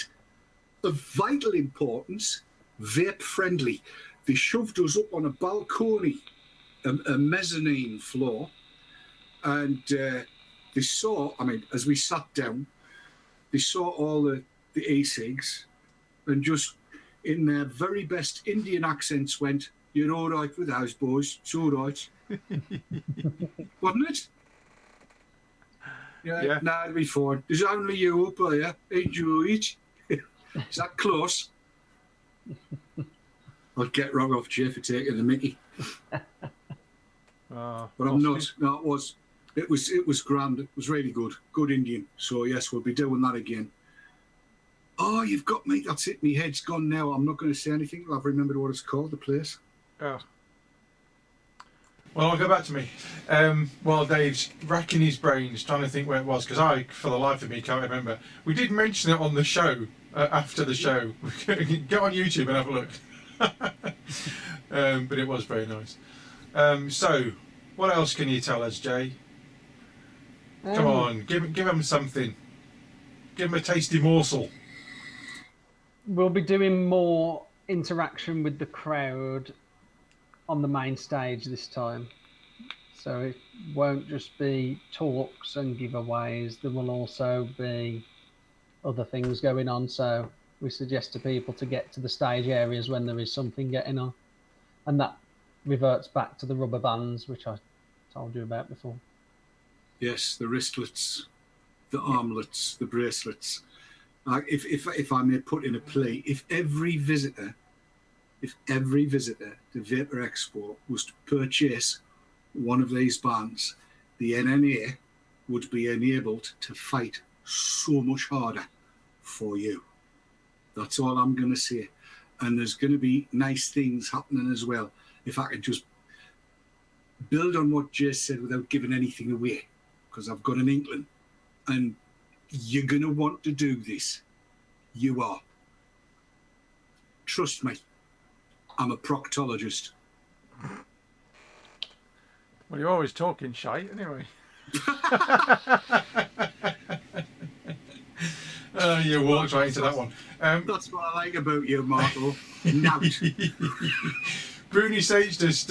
of vital importance, vape friendly. They shoved us up on a balcony, a mezzanine floor, and they saw, I mean, as we sat down, they saw all the e-cigs, and just in their very best Indian accents went, "You're all right with those boys, it's all right." Wasn't it? Yeah. No, it'll be fine. There's only you up here. Enjoy it. Is that close? I'd get wrong off Jay for taking the mickey. But I'm not. No, it was grand. It was really good. Good Indian. So yes, we'll be doing that again. Oh, you've got me. That's it. My head's gone now. I'm not going to say anything. I've remembered what it's called, the place. Oh. Well, I'll go back to me. While Dave's racking his brains trying to think where it was, because I, for the life of me, can't remember. We did mention it on the show, after the show. Go on YouTube and have a look. But it was very nice. So, what else can you tell us, Jay? Come on, give them something. Give them a tasty morsel. We'll be doing more interaction with the crowd on the main stage this time. So it won't just be talks and giveaways. There will also be other things going on. So we suggest to people to get to the stage areas when there is something getting on. And that reverts back to the rubber bands, which I told you about before. Yes, the wristlets, the armlets, the bracelets. If I may put in a plea, if every visitor to Vaper Expo was to purchase one of these bands, the NNA would be enabled to fight so much harder for you. That's all I'm going to say. And there's going to be nice things happening as well. If I could just build on what Jay said without giving anything away, because I've got an inkling. And you're going to want to do this. You are. Trust me. I'm a proctologist. Well, you're always talking shite anyway. You walked right into that one. That's what I like about you, Marco. Nout. Bruni Sage just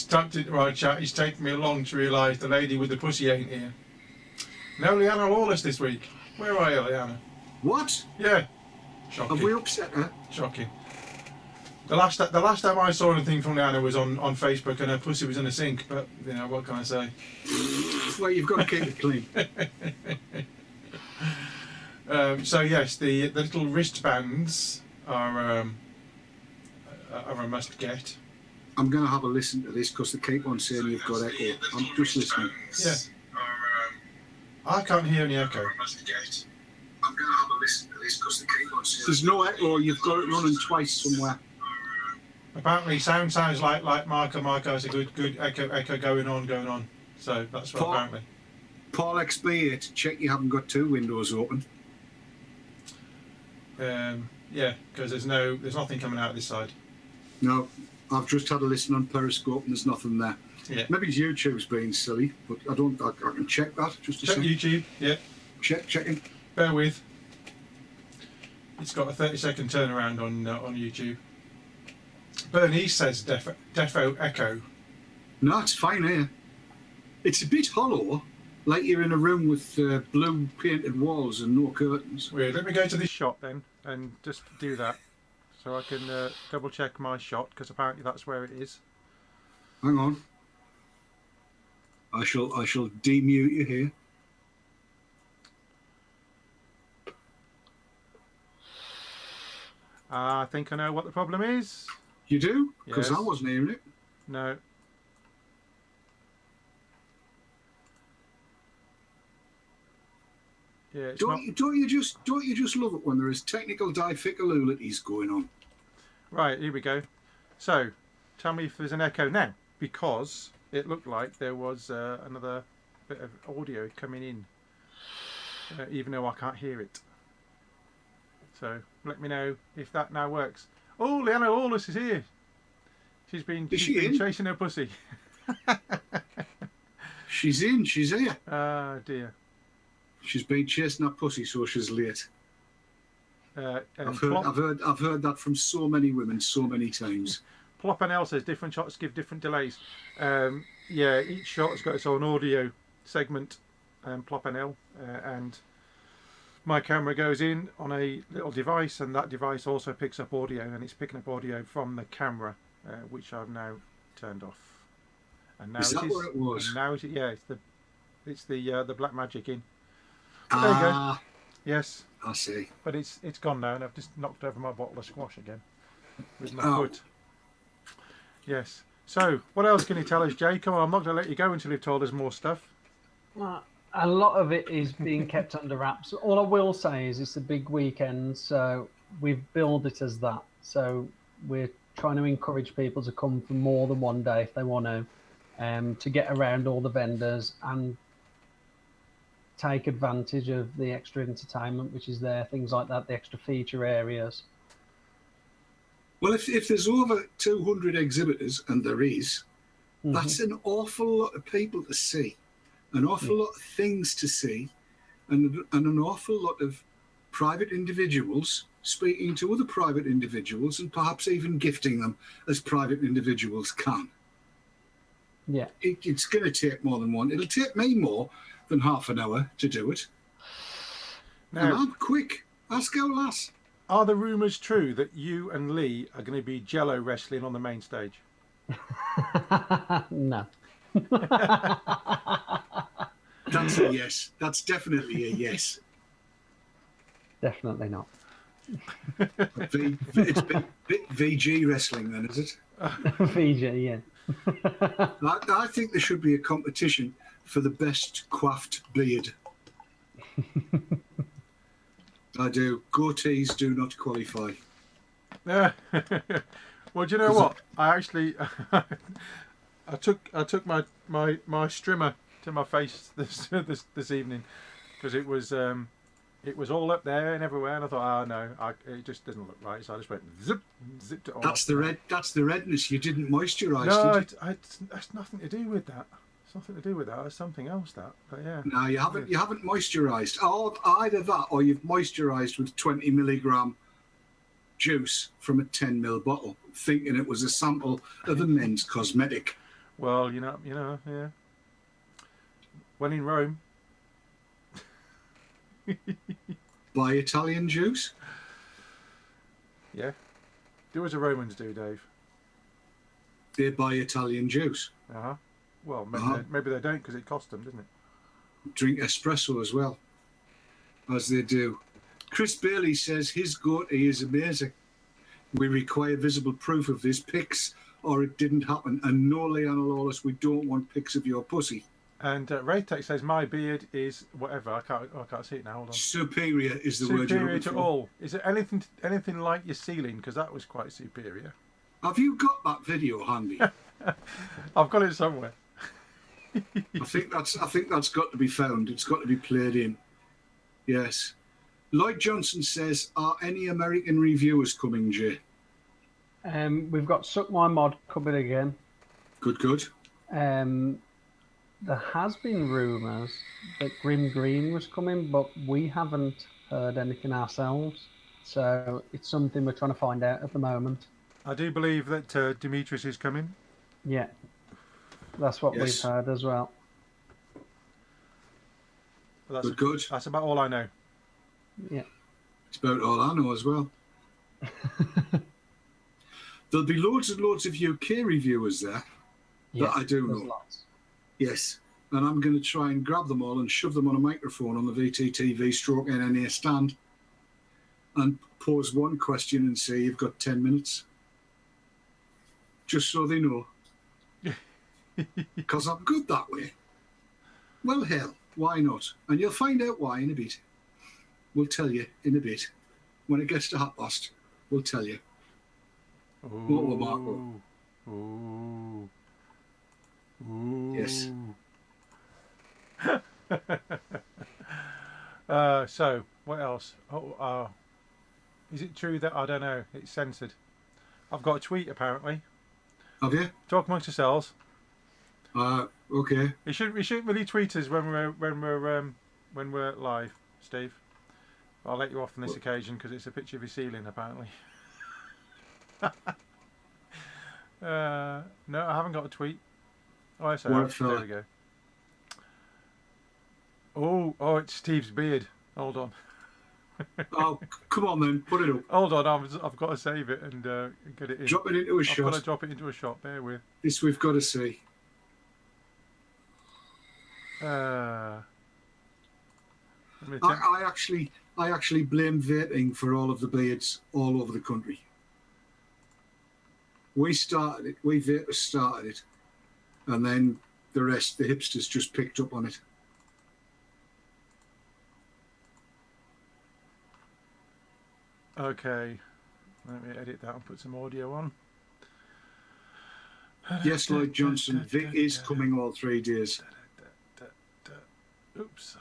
tucked into our chat. He's taken me along to realise the lady with the pussy ain't here. No Leanna Lawless this week. Where are you, Leanna? What? Yeah. Shocking. Have we upset her? Shocking. The last time I saw anything from Leanna was on Facebook, and her pussy was in a sink. But you know, what can I say? Well, you've got to keep it clean. So yes, the little wristbands are a must get. I'm going to have a listen to this because they keep on saying you've got echo. I'm just listening. Yeah. I can't hear any echo. I'm going to have a listen to this because they keep on saying there's no echo. You've got it running twice somewhere. Apparently, sounds like Marco has a good echo going on. So that's what apparently. Paul XB8, check you haven't got two windows open. Yeah, because there's nothing coming out of this side. No, I've just had a listen on Periscope and there's nothing there. Yeah. Maybe YouTube's being silly, but I can check that just to check see. YouTube. Yeah. Checking. Bear with. It's got a 30-second turnaround on YouTube. Bernice says defo echo. No, it's fine here. It's a bit hollow, like you're in a room with blue painted walls and no curtains. Weird. Let me go to this shot then and just do that, so I can double check my shot, because apparently that's where it is. Hang on. I shall demute you here. I think I know what the problem is. You do? Because Yes. I wasn't hearing it. No. Yeah, Don't you just love it when there is technical difficulties going on? Right, here we go. So, tell me if there's an echo now, because it looked like there was another bit of audio coming in, even though I can't hear it. So let me know if that now works. Oh, Leanna Lawless is here. She's been chasing her pussy. She's in. She's here. Ah, dear. She's been chasing her pussy, so she's late. I've heard that from so many women so many times. Plop and L says different shots give different delays. Yeah, each shot's got its own audio segment. Plop and L, and my camera goes in on a little device, and that device also picks up audio, and it's picking up audio from the camera, which I've now turned off. And now is that what it was? And now it's the black magic in. But there you go. Yes. I see. But it's gone now, and I've just knocked over my bottle of squash again with my foot. Yes. So, what else can you tell us, Jay? Come on, I'm not going to let you go until you've told us more stuff. A lot of it is being kept under wraps. All I will say is it's a big weekend, so we've billed it as that. So we're trying to encourage people to come for more than one day if they want to get around all the vendors and take advantage of the extra entertainment which is there, things like that, the extra feature areas. Well, if there's over 200 exhibitors, and there is, that's an awful lot of people to see, an awful lot of things to see, and an awful lot of private individuals speaking to other private individuals and perhaps even gifting them as private individuals can. Yeah. It's going to take more than one. It'll take me more than half an hour to do it. Now, and I'm quick. Ask our lass. Are the rumours true that you and Lee are going to be Jello wrestling on the main stage? No. That's a yes. That's definitely a yes. Definitely not. It's VG wrestling then, is it? VG, yeah. I think there should be a competition for the best coiffed beard. I do. Goatees do not qualify. Well, do you know what? I actually I took my strimmer to my face this evening because it was all up there and everywhere, and I thought, oh no, it just doesn't look right, so I just went zipped it all. That's the redness. You didn't moisturise. No, did you? that's nothing to do with that. It's nothing to do with that. It's something else. But yeah. No, you haven't. You haven't moisturised. Either that, or you've moisturised with 20 milligram juice from a 10 ml bottle, thinking it was a sample of a men's cosmetic. Well, you know, yeah. When in Rome. Buy Italian juice. Yeah. Do as the Romans do, Dave. They buy Italian juice. Well, maybe they don't because it cost them, didn't it? Drink espresso as well, as they do. Chris Bailey says his goatee is amazing. We require visible proof of this, pics, or it didn't happen. And no, Leanna Lawless, we don't want pics of your pussy. And Raytech says my beard is whatever. I can't see it now. Hold on. Superior is the word you're looking for. Superior to all. Is it anything like your ceiling? Because that was quite superior. Have you got that video handy? I've got it somewhere. I think that's got to be found. It's got to be played in. Yes. Lloyd Johnson says, are any American reviewers coming, Jay? We've got Suck My Mod coming again. Good. There has been rumours that Grim Green was coming, but we haven't heard anything ourselves. So it's something we're trying to find out at the moment. I do believe that Demetrius is coming. Yeah. That's what we've heard as well. Good. That's about all I know. Yeah. It's about all I know as well. There'll be loads and loads of UK reviewers there. Yes, that I do know. Lots. Yes. And I'm going to try and grab them all and shove them on a microphone on the VTTV stroke NNA stand and pose one question and say, you've got 10 minutes. Just so they know. Because I'm good that way. Well, hell, why not? And you'll find out why in a bit. We'll tell you in a bit. When it gets to Hotpost, we'll tell you. What will Marco? Ooh. Yes. So, what else? Is it true that I don't know? It's censored. I've got a tweet apparently. Have you? Talk amongst yourselves. Okay. We shouldn't really tweet us when we're live, Steve. I'll let you off on this occasion because it's a picture of your ceiling apparently. No, I haven't got a tweet. Oh, yes, I have. There we go. Oh, it's Steve's beard. Hold on. Oh, come on then, put it up. Hold on, I've got to save it and get it in. Drop it into a shot. I've got to drop it into a shot. Bear with. This we've got to see. Let me I actually blame vaping for all of the beards all over the country. We started it. We vapers started it, and then the rest, the hipsters, just picked up on it. Okay, let me edit that and put some audio on. Yes, Lloyd Johnson, Vic is coming all 3 days. Oops.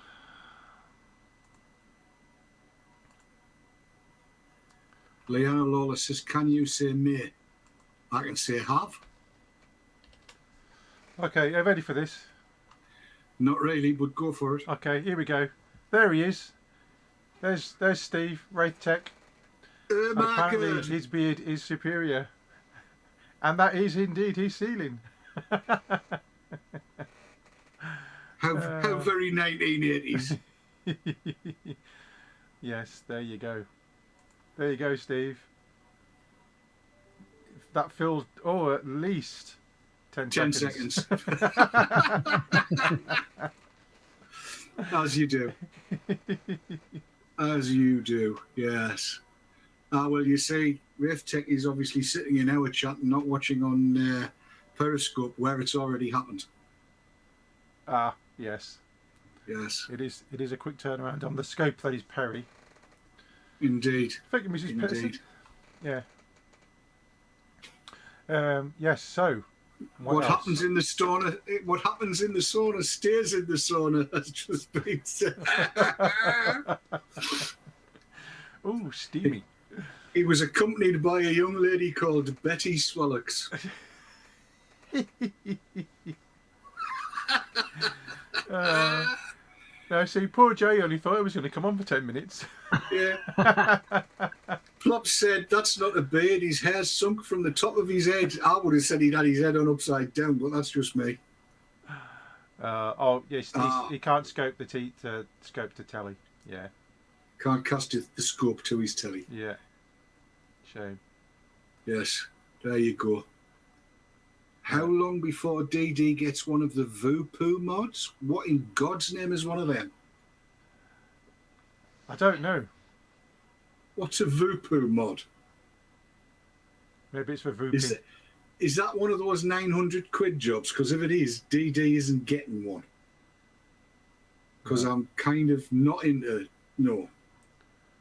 Leanna Lawler says, can you say may? I can say have. Okay, are you ready for this? Not really, but go for it. Okay, here we go. There he is. There's Steve, Wraith Tech. And apparently his beard is superior. And that is indeed his ceiling. How very 1980s. Yes, there you go. There you go, Steve. That filled, at least 10 seconds. As you do. As you do, yes. Well, you see, Wraith Tech is obviously sitting in our chat and not watching on Periscope where it's already happened. Ah, yes. Yes. It is a quick turnaround on the scope that is Perry. Indeed. Thank you, Mrs. Pearson. Indeed. Yeah. Yes, so what happens in the sauna? What happens in the sauna stays in the sauna. Has just been said. Oh, steamy. He was accompanied by a young lady called Betty Swallocks. No, see, poor Jay only thought it was going to come on for 10 minutes. Yeah. Plop said, that's not a beard, his hair's sunk from the top of his head. I would have said he'd had his head on upside down, but that's just me. Yes, he can't scope the scope to telly. Yeah. Can't cast the scope to his telly. Yeah. Shame. Yes, there you go. How long before DD gets one of the Voopoo mods? What in God's name is one of them? I don't know. What's a Voopoo mod? Maybe it's for Voopoo. Is that one of those 900 quid jobs? Because if it is, DD isn't getting one. Because I'm kind of not into it. No.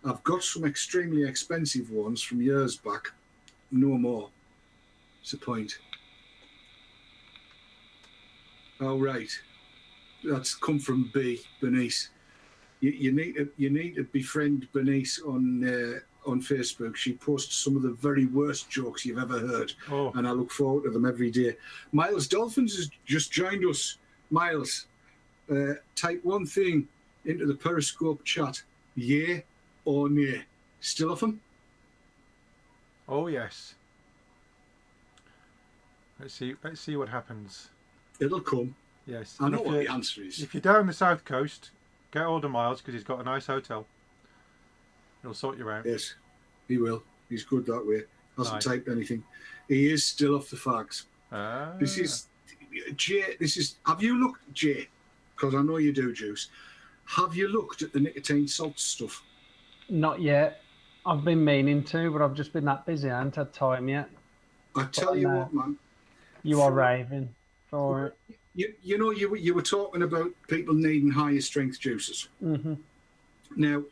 I've got some extremely expensive ones from years back. No more. It's a point. Oh, right. That's come from Bernice. You need to befriend Bernice on Facebook. She posts some of the very worst jokes you've ever heard, and I look forward to them every day. Miles Dolphins has just joined us. Miles, type one thing into the Periscope chat: yay or nay. Still off them? Oh yes. Let's see what happens. It'll come. Yes. I know what the answer is. If you're down the south coast, get hold of Miles because he's got a nice hotel. He'll sort you out. Yes, he will. He's good that way. Hasn't Nice. typed anything. He is still off the fags. This is Jay. Have you looked, Jay? Because I know you do, Juice. Have you looked at the nicotine salt stuff? Not yet. I've been meaning to, but I've just been that busy. I haven't had time yet. I tell you what, man. You are raving for it. You were talking about people needing higher strength juices. Mm-hmm. Now,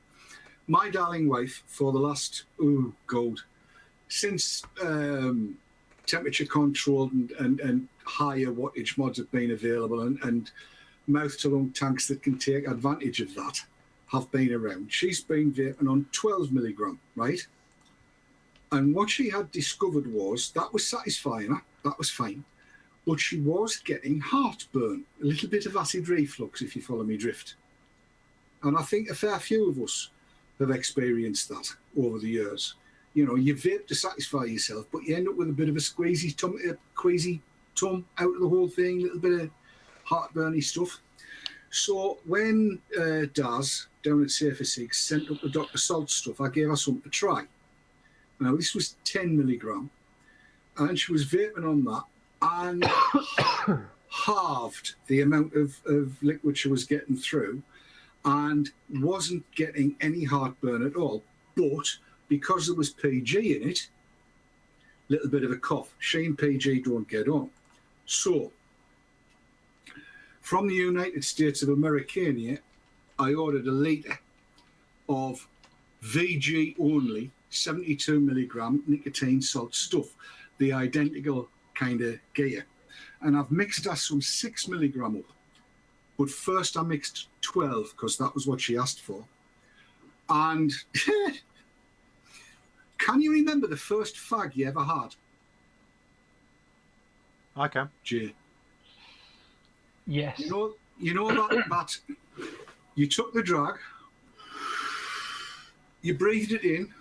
my darling wife, for the last since temperature controlled and higher wattage mods have been available and mouth to lung tanks that can take advantage of that have been around. She's been vaping on 12 milligram, right? And what she had discovered was that was satisfying her, that was fine, but she was getting heartburn, a little bit of acid reflux, if you follow me drift. And I think a fair few of us have experienced that over the years. You know, you vape to satisfy yourself, but you end up with a bit of a queasy tum out of the whole thing, a little bit of heartburny stuff. So when Daz, down at Safer Cigs, sent up the Dr. Salt stuff, I gave her something to try. Now, this was 10 milligram, and she was vaping on that, and halved the amount of liquid she was getting through, and wasn't getting any heartburn at all. But because there was PG in it, little bit of a cough. She and PG don't get on. So, from the United States of America, I ordered a litre of VG only, 72 milligram nicotine salt stuff, the identical kind of gear. And I've mixed us some 6 milligram up. But first I mixed 12 because that was what she asked for. And can you remember the first fag you ever had? I can. Jay. Yes. You know that you took the drag, you breathed it in,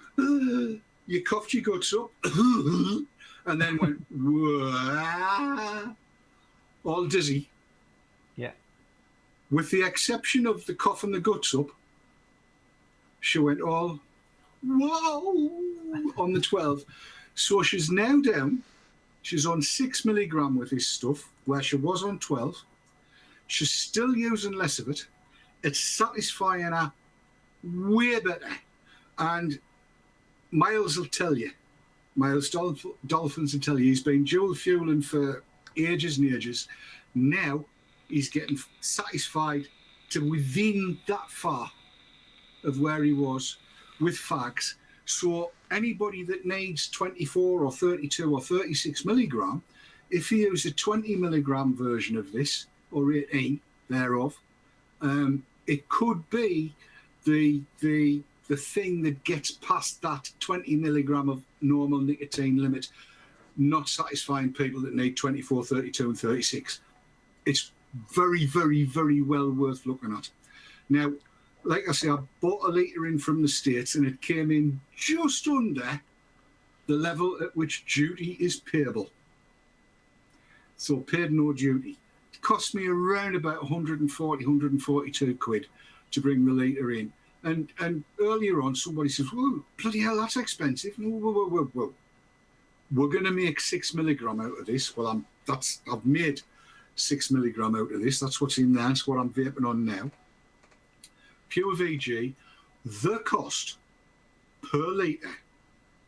you coughed your guts up, and then went wah, all dizzy. Yeah. With the exception of the cough and the guts up, she went all whoa on the 12. So she's now down. She's on 6 milligram with this stuff, where she was on 12. She's still using less of it. It's satisfying her way better. And Miles will tell you, Miles Dolphins will tell you, he's been dual fueling for ages and ages. Now he's getting satisfied to within that far of where he was with fags. So anybody that needs 24 or 32 or 36 milligram, if you use a 20 milligram version of this, or 18 thereof, it could be the thing that gets past that 20 milligram of normal nicotine limit, not satisfying people that need 24, 32 and 36. It's very, very, very well worth looking at. Now, like I say, I bought a litre in from the States and it came in just under the level at which duty is payable. So paid no duty. It cost me around about 140, 142 quid to bring the litre in. And earlier on, somebody says, "Whoa, bloody hell, that's expensive." Whoa. We're going to make 6 milligram out of this. Well, I've made 6 milligram out of this. That's what's in there. That's what I'm vaping on now. Pure VG, the cost per litre,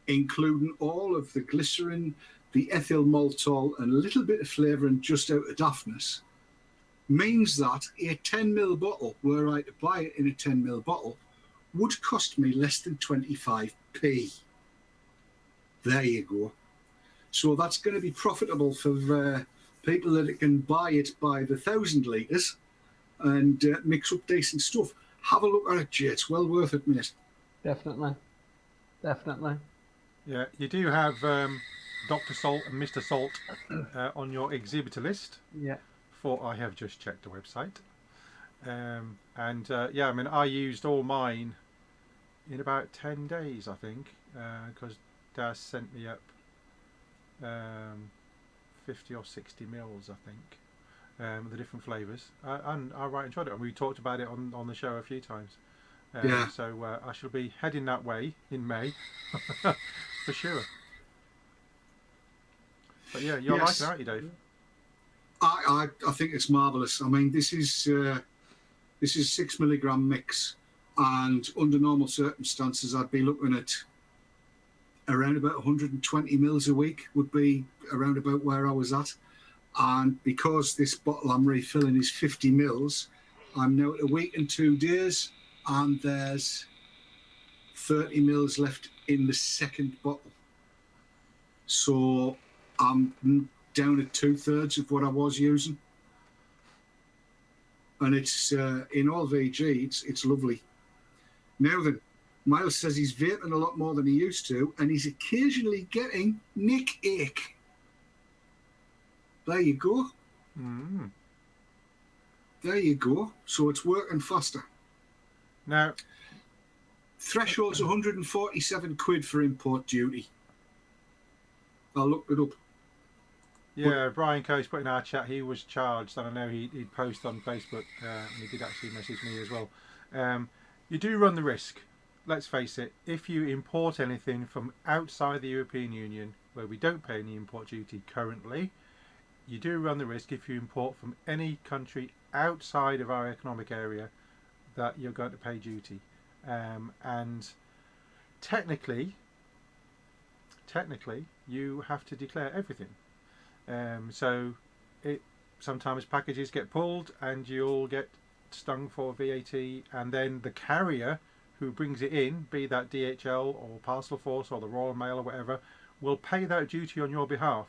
including all of the glycerin, the ethyl maltol, and a little bit of flavouring just out of daftness, means that a 10ml bottle, were I to buy it in a 10ml bottle, would cost me less than 25p. There you go. So that's going to be profitable for people that can buy it by the 1,000 litres and mix up decent stuff. Have a look at it, Jay. It's well worth it, mate. Definitely. Yeah, you do have Dr. Salt and Mr. Salt on your exhibitor list. Yeah. For I have just checked the website. Yeah, I mean, I used all mine in about 10 days, I think, because Daz sent me up 50 or 60 mils, I think. The different flavours, and I right enjoyed it, and we talked about it on the show a few times. Yeah. So I shall be heading that way in May for sure. But yeah, you're Yes. liking it, aren't you, Dave? I think it's marvellous. I mean, this is 6 milligram mix, and under normal circumstances, I'd be looking at around about 120 mils a week would be around about where I was at. And because this bottle I'm refilling is 50 mils, I'm now at a week and 2 days, and there's 30 mils left in the second bottle. So I'm down at 2/3 of what I was using. And it's in all VG, it's lovely. Now then, Miles says he's vaping a lot more than he used to, and he's occasionally getting Nick ache. There you go. Mm. There you go. So it's working faster. Now, Threshold's 147 quid for import duty. I looked it up. yeah, Brian Coase put in our chat he was charged, and I know he'd post on Facebook, and he did actually message me as well. You do run the risk, let's face it, if you import anything from outside the European Union, where we don't pay any import duty currently, you do run the risk if you import from any country outside of our economic area that you're going to pay duty. And technically, you have to declare everything. So sometimes packages get pulled and you'll get stung for VAT, and then the carrier who brings it in, be that DHL or Parcel Force or the Royal Mail or whatever, will pay that duty on your behalf.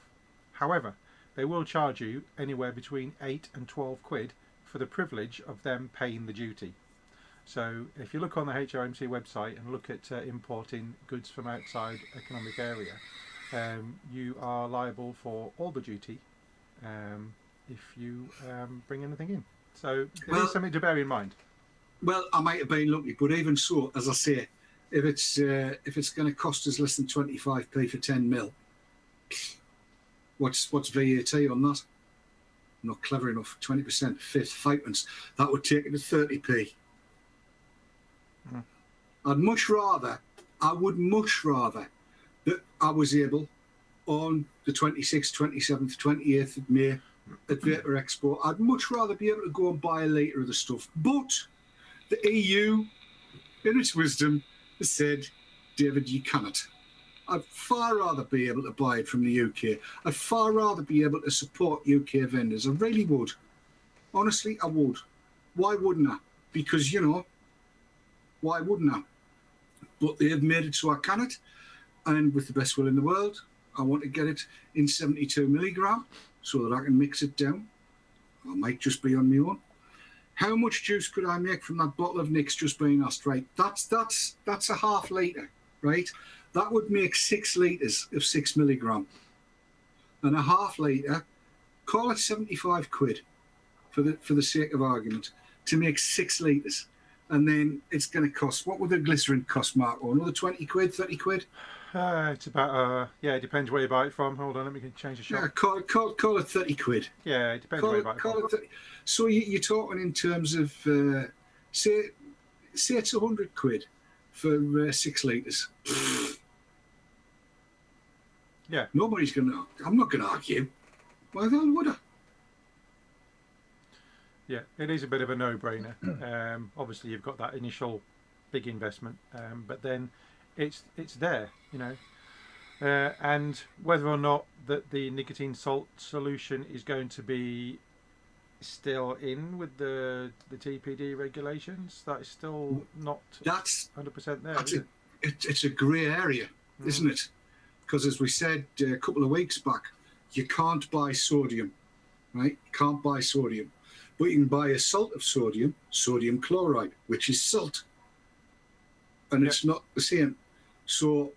However, they will charge you anywhere between 8 and 12 quid for the privilege of them paying the duty. So if you look on the HRMC website and look at importing goods from outside economic area, you are liable for all the duty if you bring anything in. So it is something to bear in mind. Well, I might have been lucky, but even so, as I say, if it's going to cost us less than 25p for 10 mil, what's VAT on that? I'm not clever enough. 20%, fifth, 5 pence. That would take it to 30p. Mm. I would much rather that I was able on the 26th, 27th, 28th of May at Vaper Expo, I'd much rather be able to go and buy a litre of the stuff. But the EU, in its wisdom, has said, David, you cannot. I'd far rather be able to buy it from the UK. I'd far rather be able to support UK vendors. I really would. Honestly, I would. Why wouldn't I? Because, why wouldn't I? But they have made it so I cannot. And with the best will in the world, I want to get it in 72 milligram so that I can mix it down. I might just be on my own. How much juice could I make from that bottle of Nick's just being asked? Right, that's a half litre, right? That would make 6 litres of 6 milligram. And a half litre, call it 75 quid for the sake of argument, to make 6 litres. And then it's going to cost, what would the glycerin cost, Marco? Another 20 quid, 30 quid? It's about, it depends where you buy it from. Hold on, let me change the shop. Yeah, call it 30 quid. Yeah, it depends where you buy it from. So you're talking in terms of, say it's 100 quid for 6 litres. Yeah. Nobody's going to, I'm not going to argue. Why the hell would I? Yeah, it is a bit of a no-brainer. Obviously, you've got that initial big investment, but then it's there, and whether or not that the nicotine salt solution is going to be still in with the TPD regulations, that is still not 100% there. It's a grey area, isn't it? Because as we said a couple of weeks back, you can't buy sodium, right? You can't buy sodium. But you can buy a salt of sodium, sodium chloride, which is salt. And it's not the same. So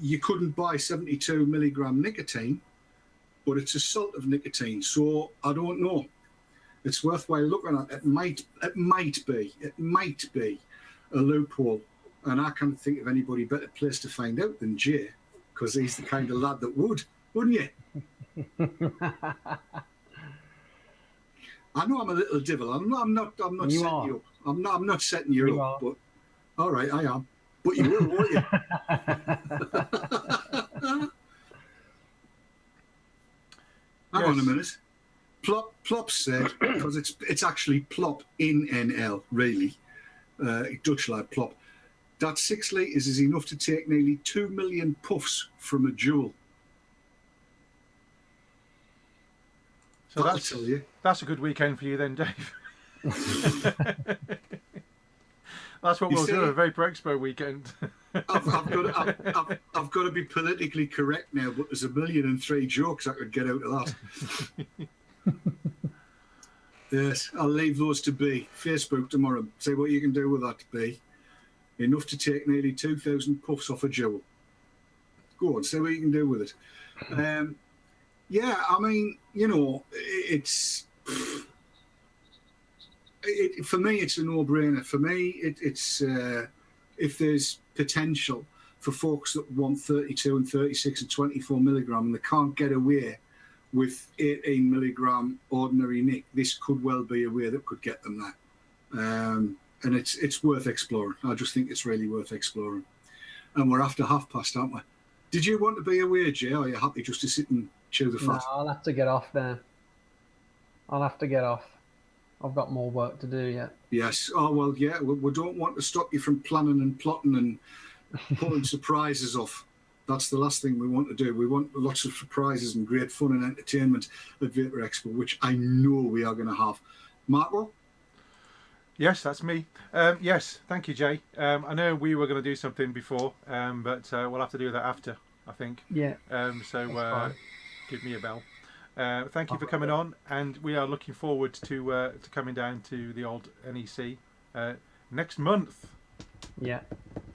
you couldn't buy 72 milligram nicotine, but it's a salt of nicotine. So I don't know. It's worthwhile looking at. It might be a loophole. And I can't think of anybody better placed to find out than Jay, because he's the kind of lad that would, wouldn't you? I know I'm a little devil. I'm not setting you up. I'm not setting you up. But all right, I am. But you will, won't you? Hang on a minute. Plop said, because it's actually plop in NL, really. Dutch lad plop. That 6 litres is enough to take nearly 2 million puffs from a joule. So that's a good weekend for you then, Dave. That's what we'll do, a Vaper Expo weekend. I've got to be politically correct now, but there's 1,000,003 jokes I could get out of that. Yes, I'll leave those to B. Facebook tomorrow. See what you can do with that, B. enough to take nearly 2,000 puffs off a joule. Go on, see what you can do with it. Yeah, I mean, you know, for me, it's a no-brainer. For me, it's if there's potential for folks that want 32 and 36 and 24 milligram and they can't get away with 18 milligram ordinary nic, this could well be a way that could get them that. And it's worth exploring. I just think it's really worth exploring. And we're after past, aren't we? Did you want to be away, Jay, or are you happy just to sit and chew the fat? No, I'll have to get off now. I'll have to get off. I've got more work to do yet. Yes. Oh, well, yeah. We don't want to stop you from planning and plotting and pulling surprises off. That's the last thing we want to do. We want lots of surprises and great fun and entertainment at Vaper Expo, which I know we are going to have. Marco? Yes, that's me. Yes, thank you, Jay. I know we were going to do something before, but we'll have to do that after, I think. Yeah. So give me a bell. Thank you for coming on, and we are looking forward to coming down to the old NEC next month. Yeah.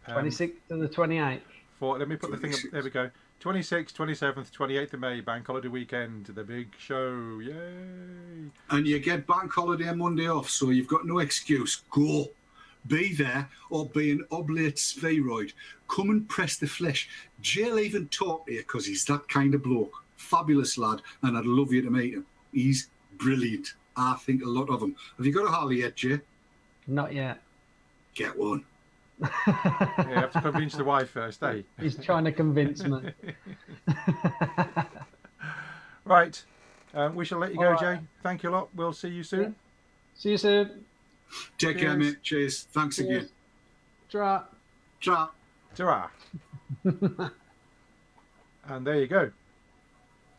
26th to the 28th. Let me put the thing up. There we go. 26th, 27th, 28th of May, Bank Holiday weekend, the big show. Yay! And you get Bank Holiday Monday off, so you've got no excuse. Go. Be there or be an oblate spheroid. Come and press the flesh. Jay'll even talk to you because he's that kind of bloke. Fabulous lad, and I'd love you to meet him. He's brilliant. I think a lot of him. Have you got a Harley yet, Jay? Not yet. Get one. Yeah, you have to convince the wife first, eh? He's trying to convince me. Right. We shall let you go, All right. Jay. Thank you a lot. We'll see you soon. Yeah. See you soon. Take care, mate. Cheers. Thanks again. Tra. Ta. Ta-ra. And there you go.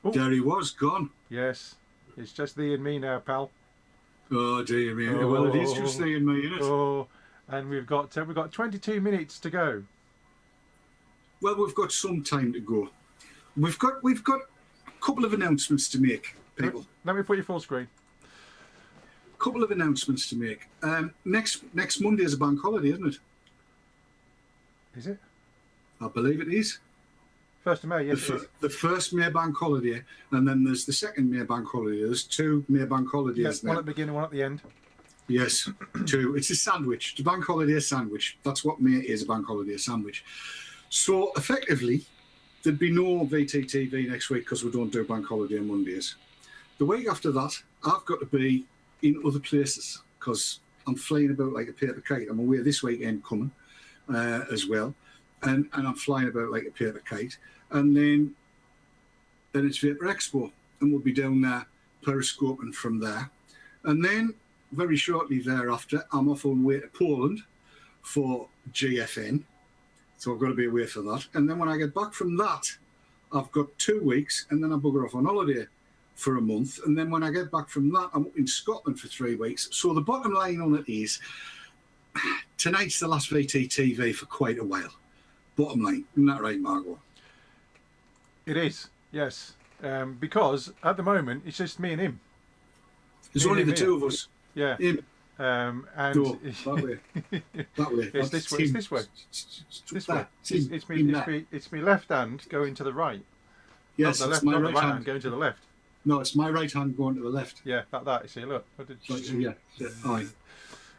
Ooh. There he was, gone. Yes. It's just thee and me now, pal. Oh, dear me. Well, it is just thee and me, isn't it? Oh, and we've got 22 minutes to go. Well, we've got some time to go. We've got a couple of announcements to make, people. Let me put you full screen. Couple of announcements to make. Next Monday is a bank holiday, isn't it? Is it? I believe it is. 1st of May, yes. The first May bank holiday, and then there's the second May bank holiday. There's 2 May bank holidays Yes, now. one at the beginning, one at the end. Yes, 2. It's a sandwich. It's a bank holiday sandwich. That's what May is, a bank holiday sandwich. So effectively, there'd be no VTTV next week because we don't do bank holiday on Mondays. The week after that, I've got to be in other places because I'm flying about like a paper kite. I'm away this weekend coming as well. And I'm flying about like a paper kite. And then it's Vaper Expo. And we'll be down there periscoping from there. And then very shortly thereafter, I'm off on way to Poland for GFN. So I've got to be away for that. And then when I get back from that, I've got 2 weeks and then I bugger off on holiday for a month. And then when I get back from that, I'm up in Scotland for 3 weeks. So the bottom line on it is, tonight's the last VTTV for quite a while. Bottom line. Isn't that right, Margot? It is, yes. Because at the moment, it's just me and him. There's only the 2 of us. Yeah. Him. And Go, that way. That way. It's this way. It's this way. This way. It's me left hand going to the right. Yes, not the left, it's my not right the right hand. hand going to the left. No, it's my right hand going to the left. Yeah, that. You see, look. Yeah. Aye.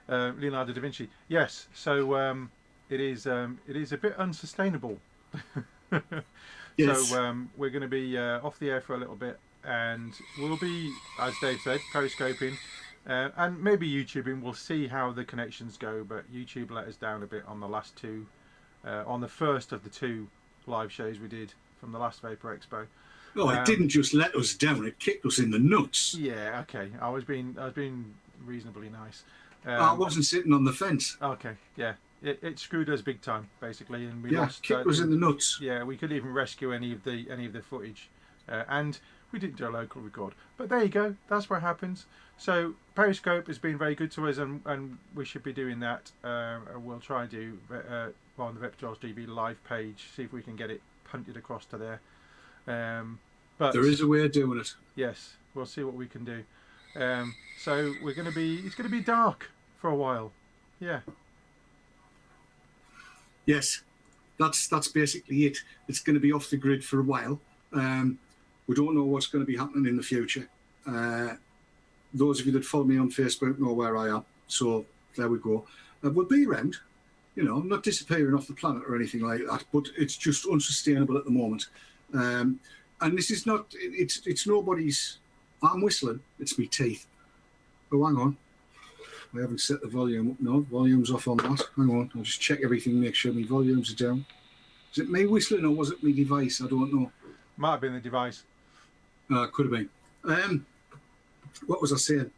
Leonardo da Vinci. Yes. So it is a bit unsustainable. Yes. So we're going to be off the air for a little bit, and we'll be, as Dave said, periscoping. And maybe YouTubing. We'll see how the connections go, but YouTube let us down a bit on the last 2, on the first of the 2 live shows we did from the last Vaper Expo. Oh, it didn't just let us down; it kicked us in the nuts. Yeah, okay. I was being reasonably nice. I wasn't sitting on the fence. Okay, yeah. It screwed us big time, basically, and we lost. Kicked us in the nuts. Yeah, we couldn't even rescue any of the footage, and we didn't do a local record. But there you go. That's what happens. So Periscope has been very good to us, and we should be doing that. We'll try and do on the VapTrolls TV live page, see if we can get it punted across to there. But there is a way of doing it. Yes, we'll see what we can do. So it's going to be dark for a while. Yeah. Yes, that's basically it. It's going to be off the grid for a while. We don't know what's going to be happening in the future. Those of you that follow me on Facebook know where I am. So there we go. We'll be around. You know, I'm not disappearing off the planet or anything like that, but it's just unsustainable at the moment. And this is not, it's nobody's, I'm whistling, it's me teeth. Oh, hang on. I haven't set the volume up. No, volume's off on that. Hang on, I'll just check everything, make sure my volumes are down. Is it me whistling or was it my device? I don't know. Might have been the device. Could have been. What was I saying?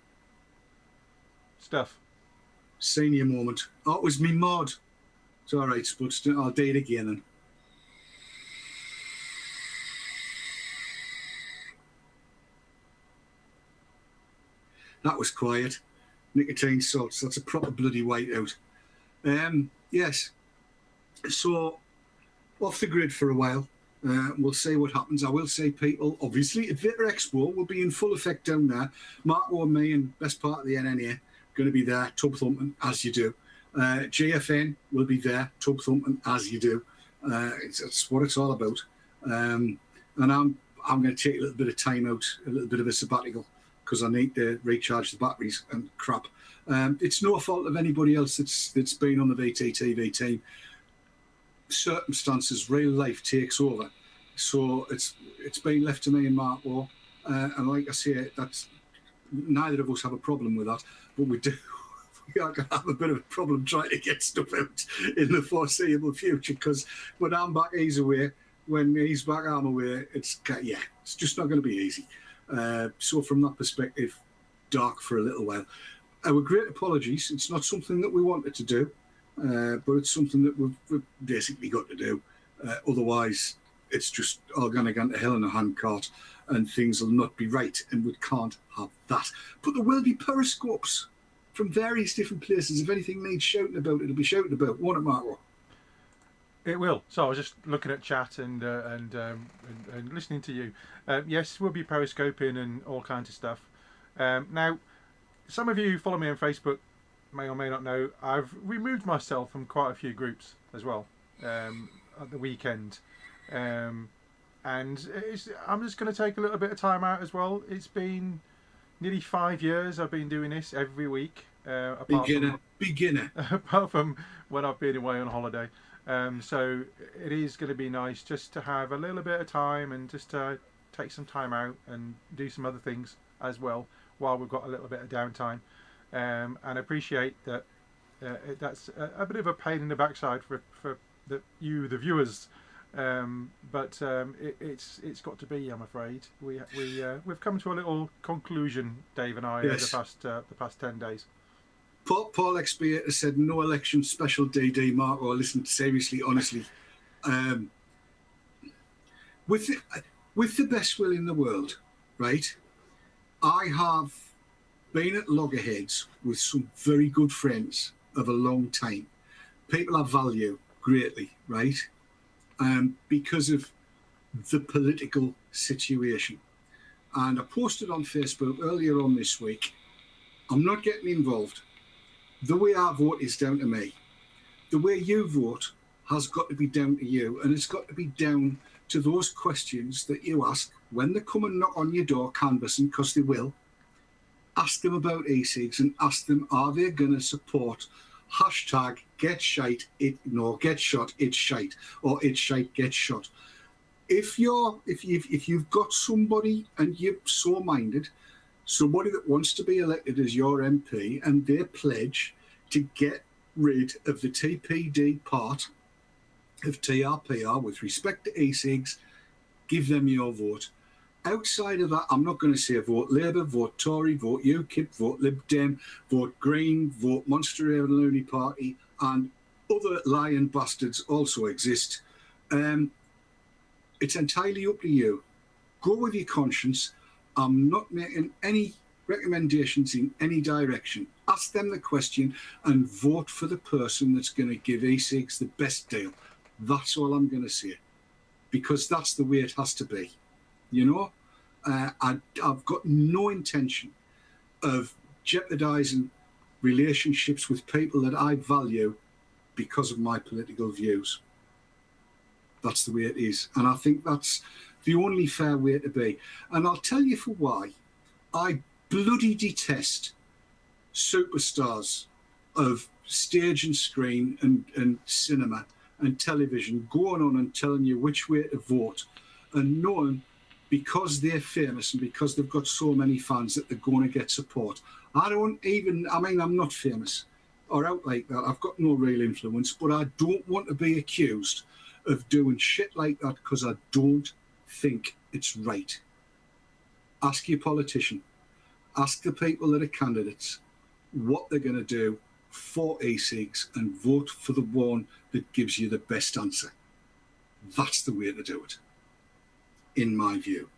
Stuff. Senior moment. Oh, it was me mod. It's all right, but I'll do it again then. That was quiet. Nicotine salts. That's a proper bloody whiteout. Yes. So off the grid for a while. We'll see what happens. I will say people, obviously, at Vaper Expo will be in full effect down there. Marco and me and best part of the NNA going to be there, tub thumping, as you do. GFN will be there, tub thumping, as you do. It's what it's all about. And I'm going to take a little bit of time out, a little bit of a sabbatical, because I need to recharge the batteries and crap. It's no fault of anybody else that's been on the VTTV team. Circumstances, real life takes over. So it's been left to me and Marco. And like I say, that's neither of us have a problem with that, but we do. We are going to have a bit of a problem trying to get stuff out in the foreseeable future, because when I'm back, he's away. When he's back, I'm away. It's just not going to be easy. So from that perspective, dark for a little while. Our great apologies. It's not something that we wanted to do, but it's something that we've basically got to do. Otherwise, it's just all going to go to hell in a handcart, and things will not be right, and we can't have that. But there will be periscopes from various different places. If anything needs shouting about, it'll be shouted about, won't it, Marco? It will. So I was just looking at chat and listening to you. Yes, we'll be periscoping and all kinds of stuff. Now, some of you who follow me on Facebook may or may not know, I've removed myself from quite a few groups as well at the weekend. And I'm just going to take a little bit of time out as well. It's been nearly 5 years I've been doing this every week. Beginner. Apart from when I've been away on holiday. So it is going to be nice just to have a little bit of time and just to take some time out and do some other things as well while we've got a little bit of downtime. And I appreciate that that's a bit of a pain in the backside for the viewers. But it's got to be, I'm afraid. We've come to a little conclusion, Dave and I, yes, over the past 10 days. Paul Expiator said no election special DD, Marco. Listen, seriously, honestly, with the best will in the world, right? I have been at loggerheads with some very good friends of a long time. People I value greatly, right? Because of the political situation. And I posted on Facebook earlier on this week, I'm not getting involved. The way I vote is down to me. The way you vote has got to be down to you, and it's got to be down to those questions that you ask when they come and knock on your door canvassing, because they will. Ask them about e-cigs and ask them, are they going to support hashtag get shite, get shot, it's shite, or it's shite, get shot. If you've got somebody and you're so minded, somebody that wants to be elected as your MP, and they pledge to get rid of the TPD part of TRPR with respect to e-cigs, give them your vote. Outside of that, I'm not going to say vote Labour, vote Tory, vote UKIP, vote Lib Dem, vote Green, vote Monster Haven Looney Party, and other lying bastards also exist. It's entirely up to you. Go with your conscience. I'm not making any recommendations in any direction. Ask them the question and vote for the person that's going to give e-cigs the best deal. That's all I'm going to say, because that's the way it has to be. You know, I've got no intention of jeopardising relationships with people that I value because of my political views. That's the way it is. And I think that's the only fair way to be. And I'll tell you for why. I bloody detest superstars of stage and screen and cinema and television going on and telling you which way to vote and knowing because they're famous and because they've got so many fans that they're going to get support. I'm not famous or out like that. I've got no real influence, but I don't want to be accused of doing shit like that because I don't think it's right. Ask your politician. Ask the people that are candidates what they're going to do for e-cigs and vote for the one that gives you the best answer. That's the way to do it, in my view,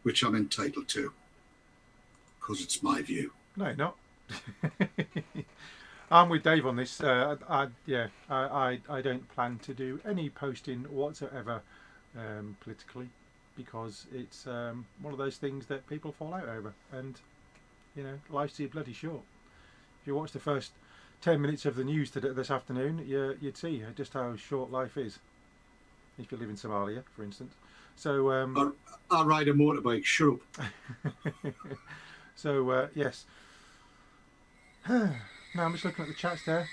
which I'm entitled to because it's my view. No, you're not. I'm with Dave on this. I don't plan to do any posting whatsoever politically because it's one of those things that people fall out over, and you know, life's too bloody short. If you watch the first 10 minutes of the news this afternoon, you'd see just how short life is. If you live in Somalia, for instance. So I ride a motorbike. Shut up. So yes. Now I'm just looking at the chats there.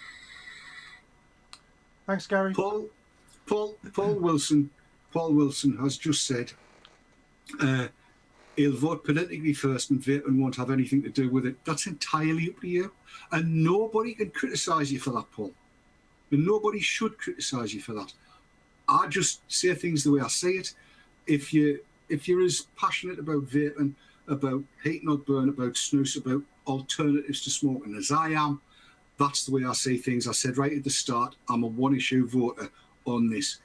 Thanks, Gary. Paul Wilson has just said he'll vote politically first and vaping won't have anything to do with it. That's entirely up to you. And nobody can criticise you for that, Paul. And nobody should criticise you for that. I just say things the way I say it. If you're as passionate about vaping, about heat not burn, about snus, about alternatives to smoking as I am, that's the way I see things. I said right at the start, I'm a one-issue voter on this,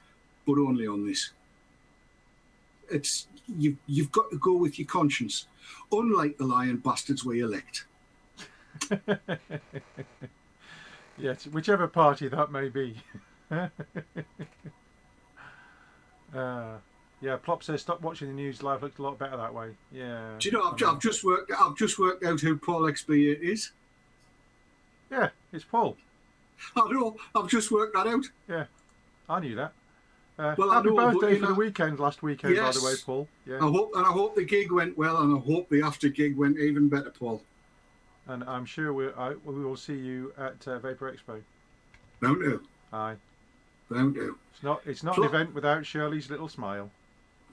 but only on this. You've got to go with your conscience, unlike the lying bastards we elect. Yes, whichever party that may be. Yeah, Plop says stop watching the news. Life looked a lot better that way. Yeah. Do you know? I've just worked out who Paul XB is. Yeah, it's Paul. I know. I've just worked that out. Yeah, I knew that. Well, happy birthday for the weekend last weekend, yes, by the way, Paul. Yeah. I hope the gig went well, and I hope the after gig went even better, Paul. And I'm sure we will see you at Vaper Expo. Don't do. Aye. Don't do. It's not an event without Shirley's little smile.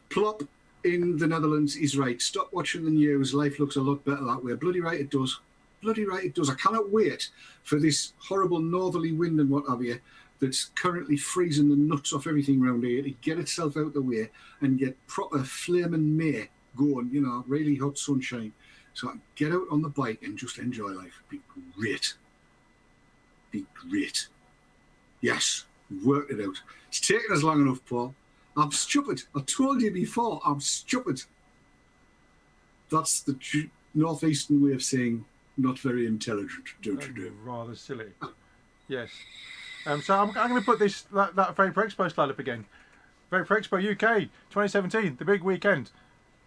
Plop in the Netherlands is right. Stop watching the news. Life looks a lot better that way. Bloody right it does. Bloody right it does. I cannot wait for this horrible northerly wind and what have you that's currently freezing the nuts off everything around here to get itself out the way and get proper flaming May going, you know, really hot sunshine. So I can get out on the bike and just enjoy life. It'd be great. Be great. Yes, we've worked it out. It's taken us long enough, Paul. I'm stupid. I told you before, I'm stupid. That's the northeastern way of saying not very intelligent, don't you do? Rather silly. Yes. So I'm going to put that Vaper Expo slide up again. Vaper Expo UK 2017, the big weekend.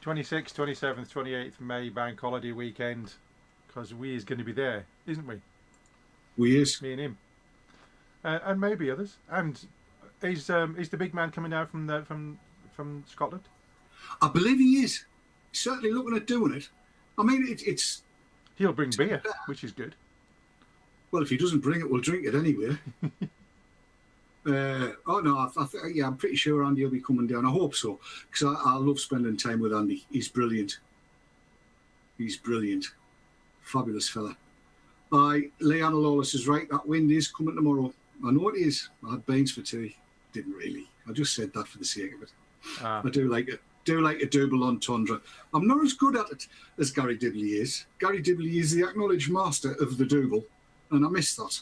26th, 27th, 28th May, bank holiday weekend. Because we is going to be there, isn't we? We is. Me and him. And maybe others. And is the big man coming down from Scotland? I believe he is. He's certainly looking at doing it. I mean, it's. He'll bring beer, which is good. Well, if he doesn't bring it, we'll drink it anyway. I'm pretty sure Andy will be coming down. I hope so, because I love spending time with Andy. He's brilliant. He's brilliant. Fabulous fella. Leanna Lawless is right. That wind is coming tomorrow. I know it is. I had beans for tea. Didn't really. I just said that for the sake of it. I do like it. Do like a double entendre. I'm not as good at it as Gary Dibley is. Gary Dibley is the acknowledged master of the double, and I miss that.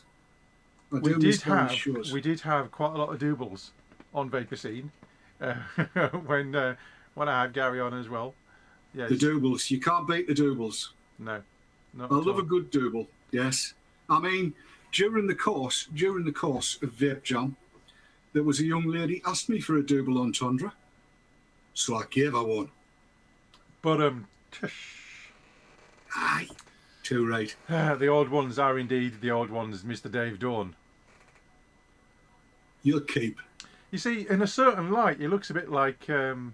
We did have quite a lot of doubles on Vaper Scene when I had Gary on as well. Yes. The doubles. You can't beat the doubles. No. I love a good double. Yes. I mean, during the course of Vape Jam, there was a young lady asked me for a double entendre. So I gave her one. But aye, too right. The old ones are indeed the old ones, Mr. Dave Dawn. You'll keep. You see, in a certain light, he looks a bit like Go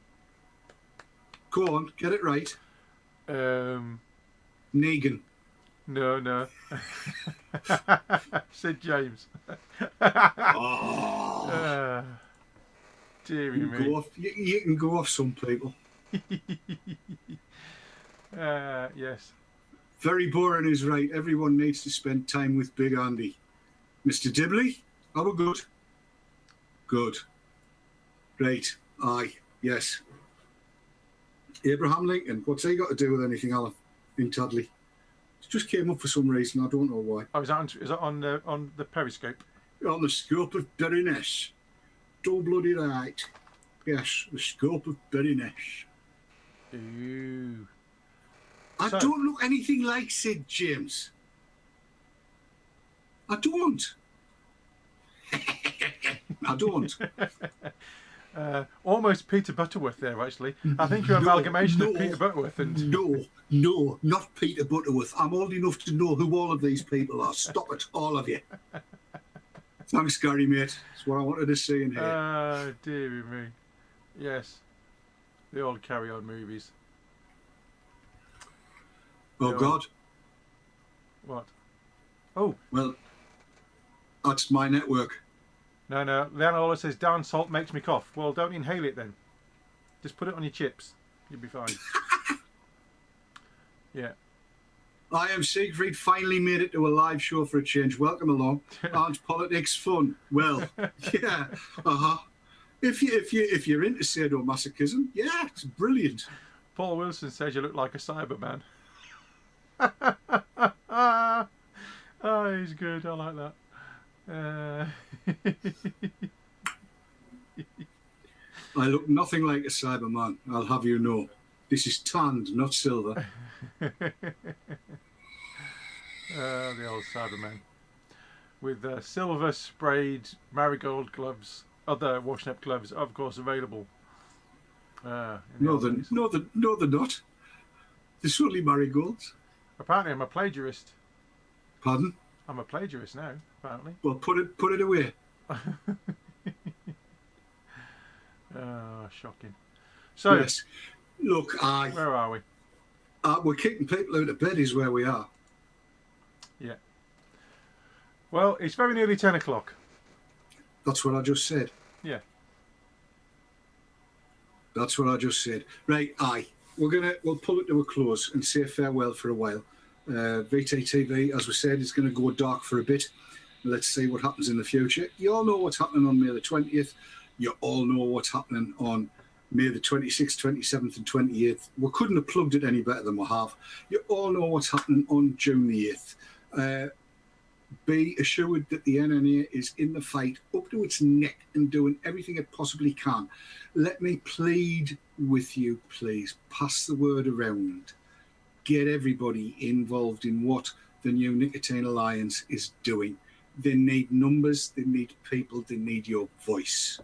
on, get it right. um, Negan. no, Sid James. Oh, Deary you can me. go off. You can go off some people. Yes. Very boring is right. Everyone needs to spend time with Big Andy. Mr. Dibley, how we good? Good. Right. Aye. Yes. Abraham Lincoln. What's he got to do with anything, Alan? In Tadley. It just came up for some reason. I don't know why. Oh, is that on the Periscope? On the scope of Berrynesh. So bloody right. Yes, the scope of Berrynesh. Ooh. I So- don't look anything like Sid James. I don't. I don't. Almost Peter Butterworth there, actually. I think your No, amalgamation of no. Peter Butterworth and No, not Peter Butterworth. I'm old enough to know who all of these people are. Stop it, all of you. Thanks, Gary, mate. That's what I wanted to see in here. dearie me. Yes. The old Carry On movies. Oh, God. What? Oh, Well, that's my network. no. Leanna Ola says down salt makes me cough. Well, don't inhale it then. Just put it on your chips. You'll be fine. Yeah. I am Siegfried. Finally made it to a live show for a change. Welcome along. Aren't politics fun? Well, yeah. If you're into sadomasochism, yeah, it's brilliant. Paul Wilson says you look like a Cyberman. Oh, he's good. I like that. I look nothing like a Cyberman, I'll have you know. This is tanned, not silver. The old Cyberman. With silver sprayed marigold gloves. Other washing up gloves, of course, available. In the No, old they're days. not. They're only marigolds. Apparently, I'm a plagiarist. Pardon? I'm a plagiarist now, apparently. Well, put it away. Shocking. So, Yes. Look, where are we? we're kicking people out of bed is where we are. Yeah. Well, it's very nearly 10 o'clock. That's what I just said. Yeah. That's what I just said. Right, we'll pull it to a close and say farewell for a while. VTTV, as we said, is going to go dark for a bit. Let's see what happens in the future. You all know what's happening on May the 20th. You all know what's happening on May the 26th, 27th and 28th. We couldn't have plugged it any better than we have. You all know what's happening on June the 8th. Be assured that the NNA is in the fight up to its neck and doing everything it possibly can. Let me plead with you, please. Pass the word around. Get everybody involved in what the new Nicotine Alliance is doing. They need numbers, they need people, they need your voice.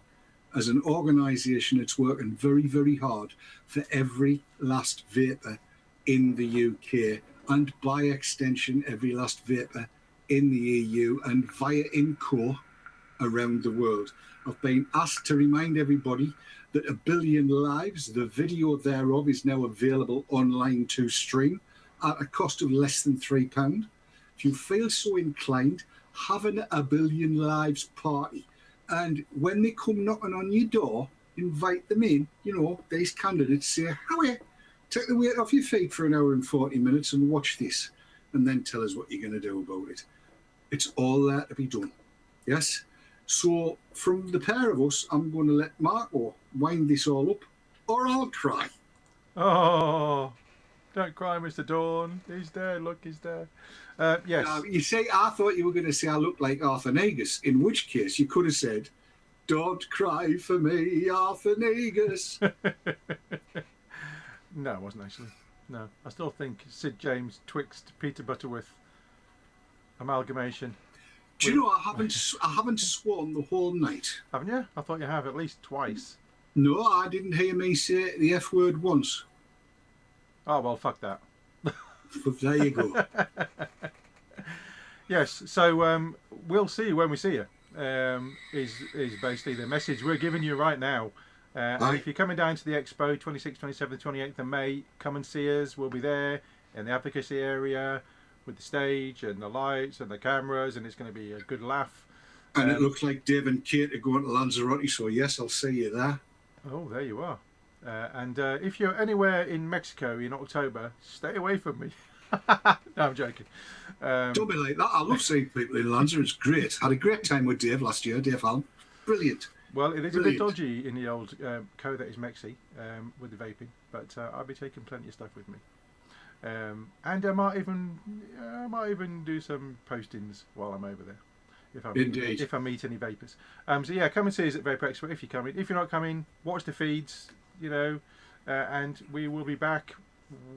As an organisation, it's working very, very hard for every last vapor in the UK and by extension, every last vapor in the EU and via INCO around the world. I've been asked to remind everybody that 1 Billion Lives, the video thereof, is now available online to stream at a cost of less than £3. If you feel so inclined, have an 1 Billion Lives party. And when they come knocking on your door, invite them in. You know, these candidates say, "Howie, take the weight off your feet for an hour and 40 minutes and watch this, and then tell us what you're going to do about it." It's all there to be done. Yes? So from the pair of us, I'm going to let Marco wind this all up, or I'll cry. Oh, don't cry, Mr. Dawn. He's there. Look, he's there. Yes. You say, I thought you were going to say I look like Arthur Negus, in which case you could have said, "Don't cry for me, Arthur Negus." No, it wasn't actually. No. I still think Sid James twixt Peter Butterworth amalgamation. Do you know I haven't sworn the whole night? Haven't you? I thought you have at least twice. No, I didn't hear me say the F word once. Oh, well, fuck that. But there you go. Yes, so we'll see you when we see you. is basically the message we're giving you right now. And if you're coming down to the expo 26th, 27th, 28th of May, come and see us. We'll be there in the advocacy area with the stage and the lights and the cameras, and it's going to be a good laugh. And it looks like Dave and Kate are going to Lanzarote, so yes, I'll see you there. Oh, there you are. And if you're anywhere in Mexico in October, stay away from me. No, I'm joking. Don't be like that. I love seeing people in Lanzarote. It's great. Had a great time with Dave last year, Dave Allen. Brilliant. Well, it is a bit dodgy in the old co that is Mexi with the vaping, but I'll be taking plenty of stuff with me. And I might even do some postings while I'm over there. If I meet any vapers. So yeah, come and see us at Vaper Expo if you're coming. If you're not coming, watch the feeds, and we will be back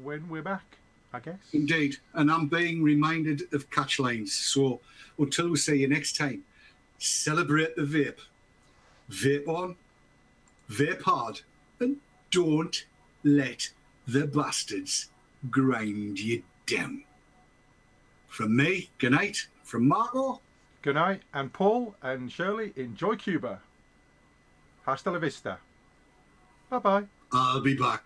when we're back, I guess. Indeed. And I'm being reminded of catch lines. So until we see you next time, celebrate the vape. Vape on, vape hard, and don't let the bastards grind you down. From me, good night. From Marco. Good night, and Paul and Shirley, enjoy Cuba. Hasta la vista. Bye-bye. I'll be back.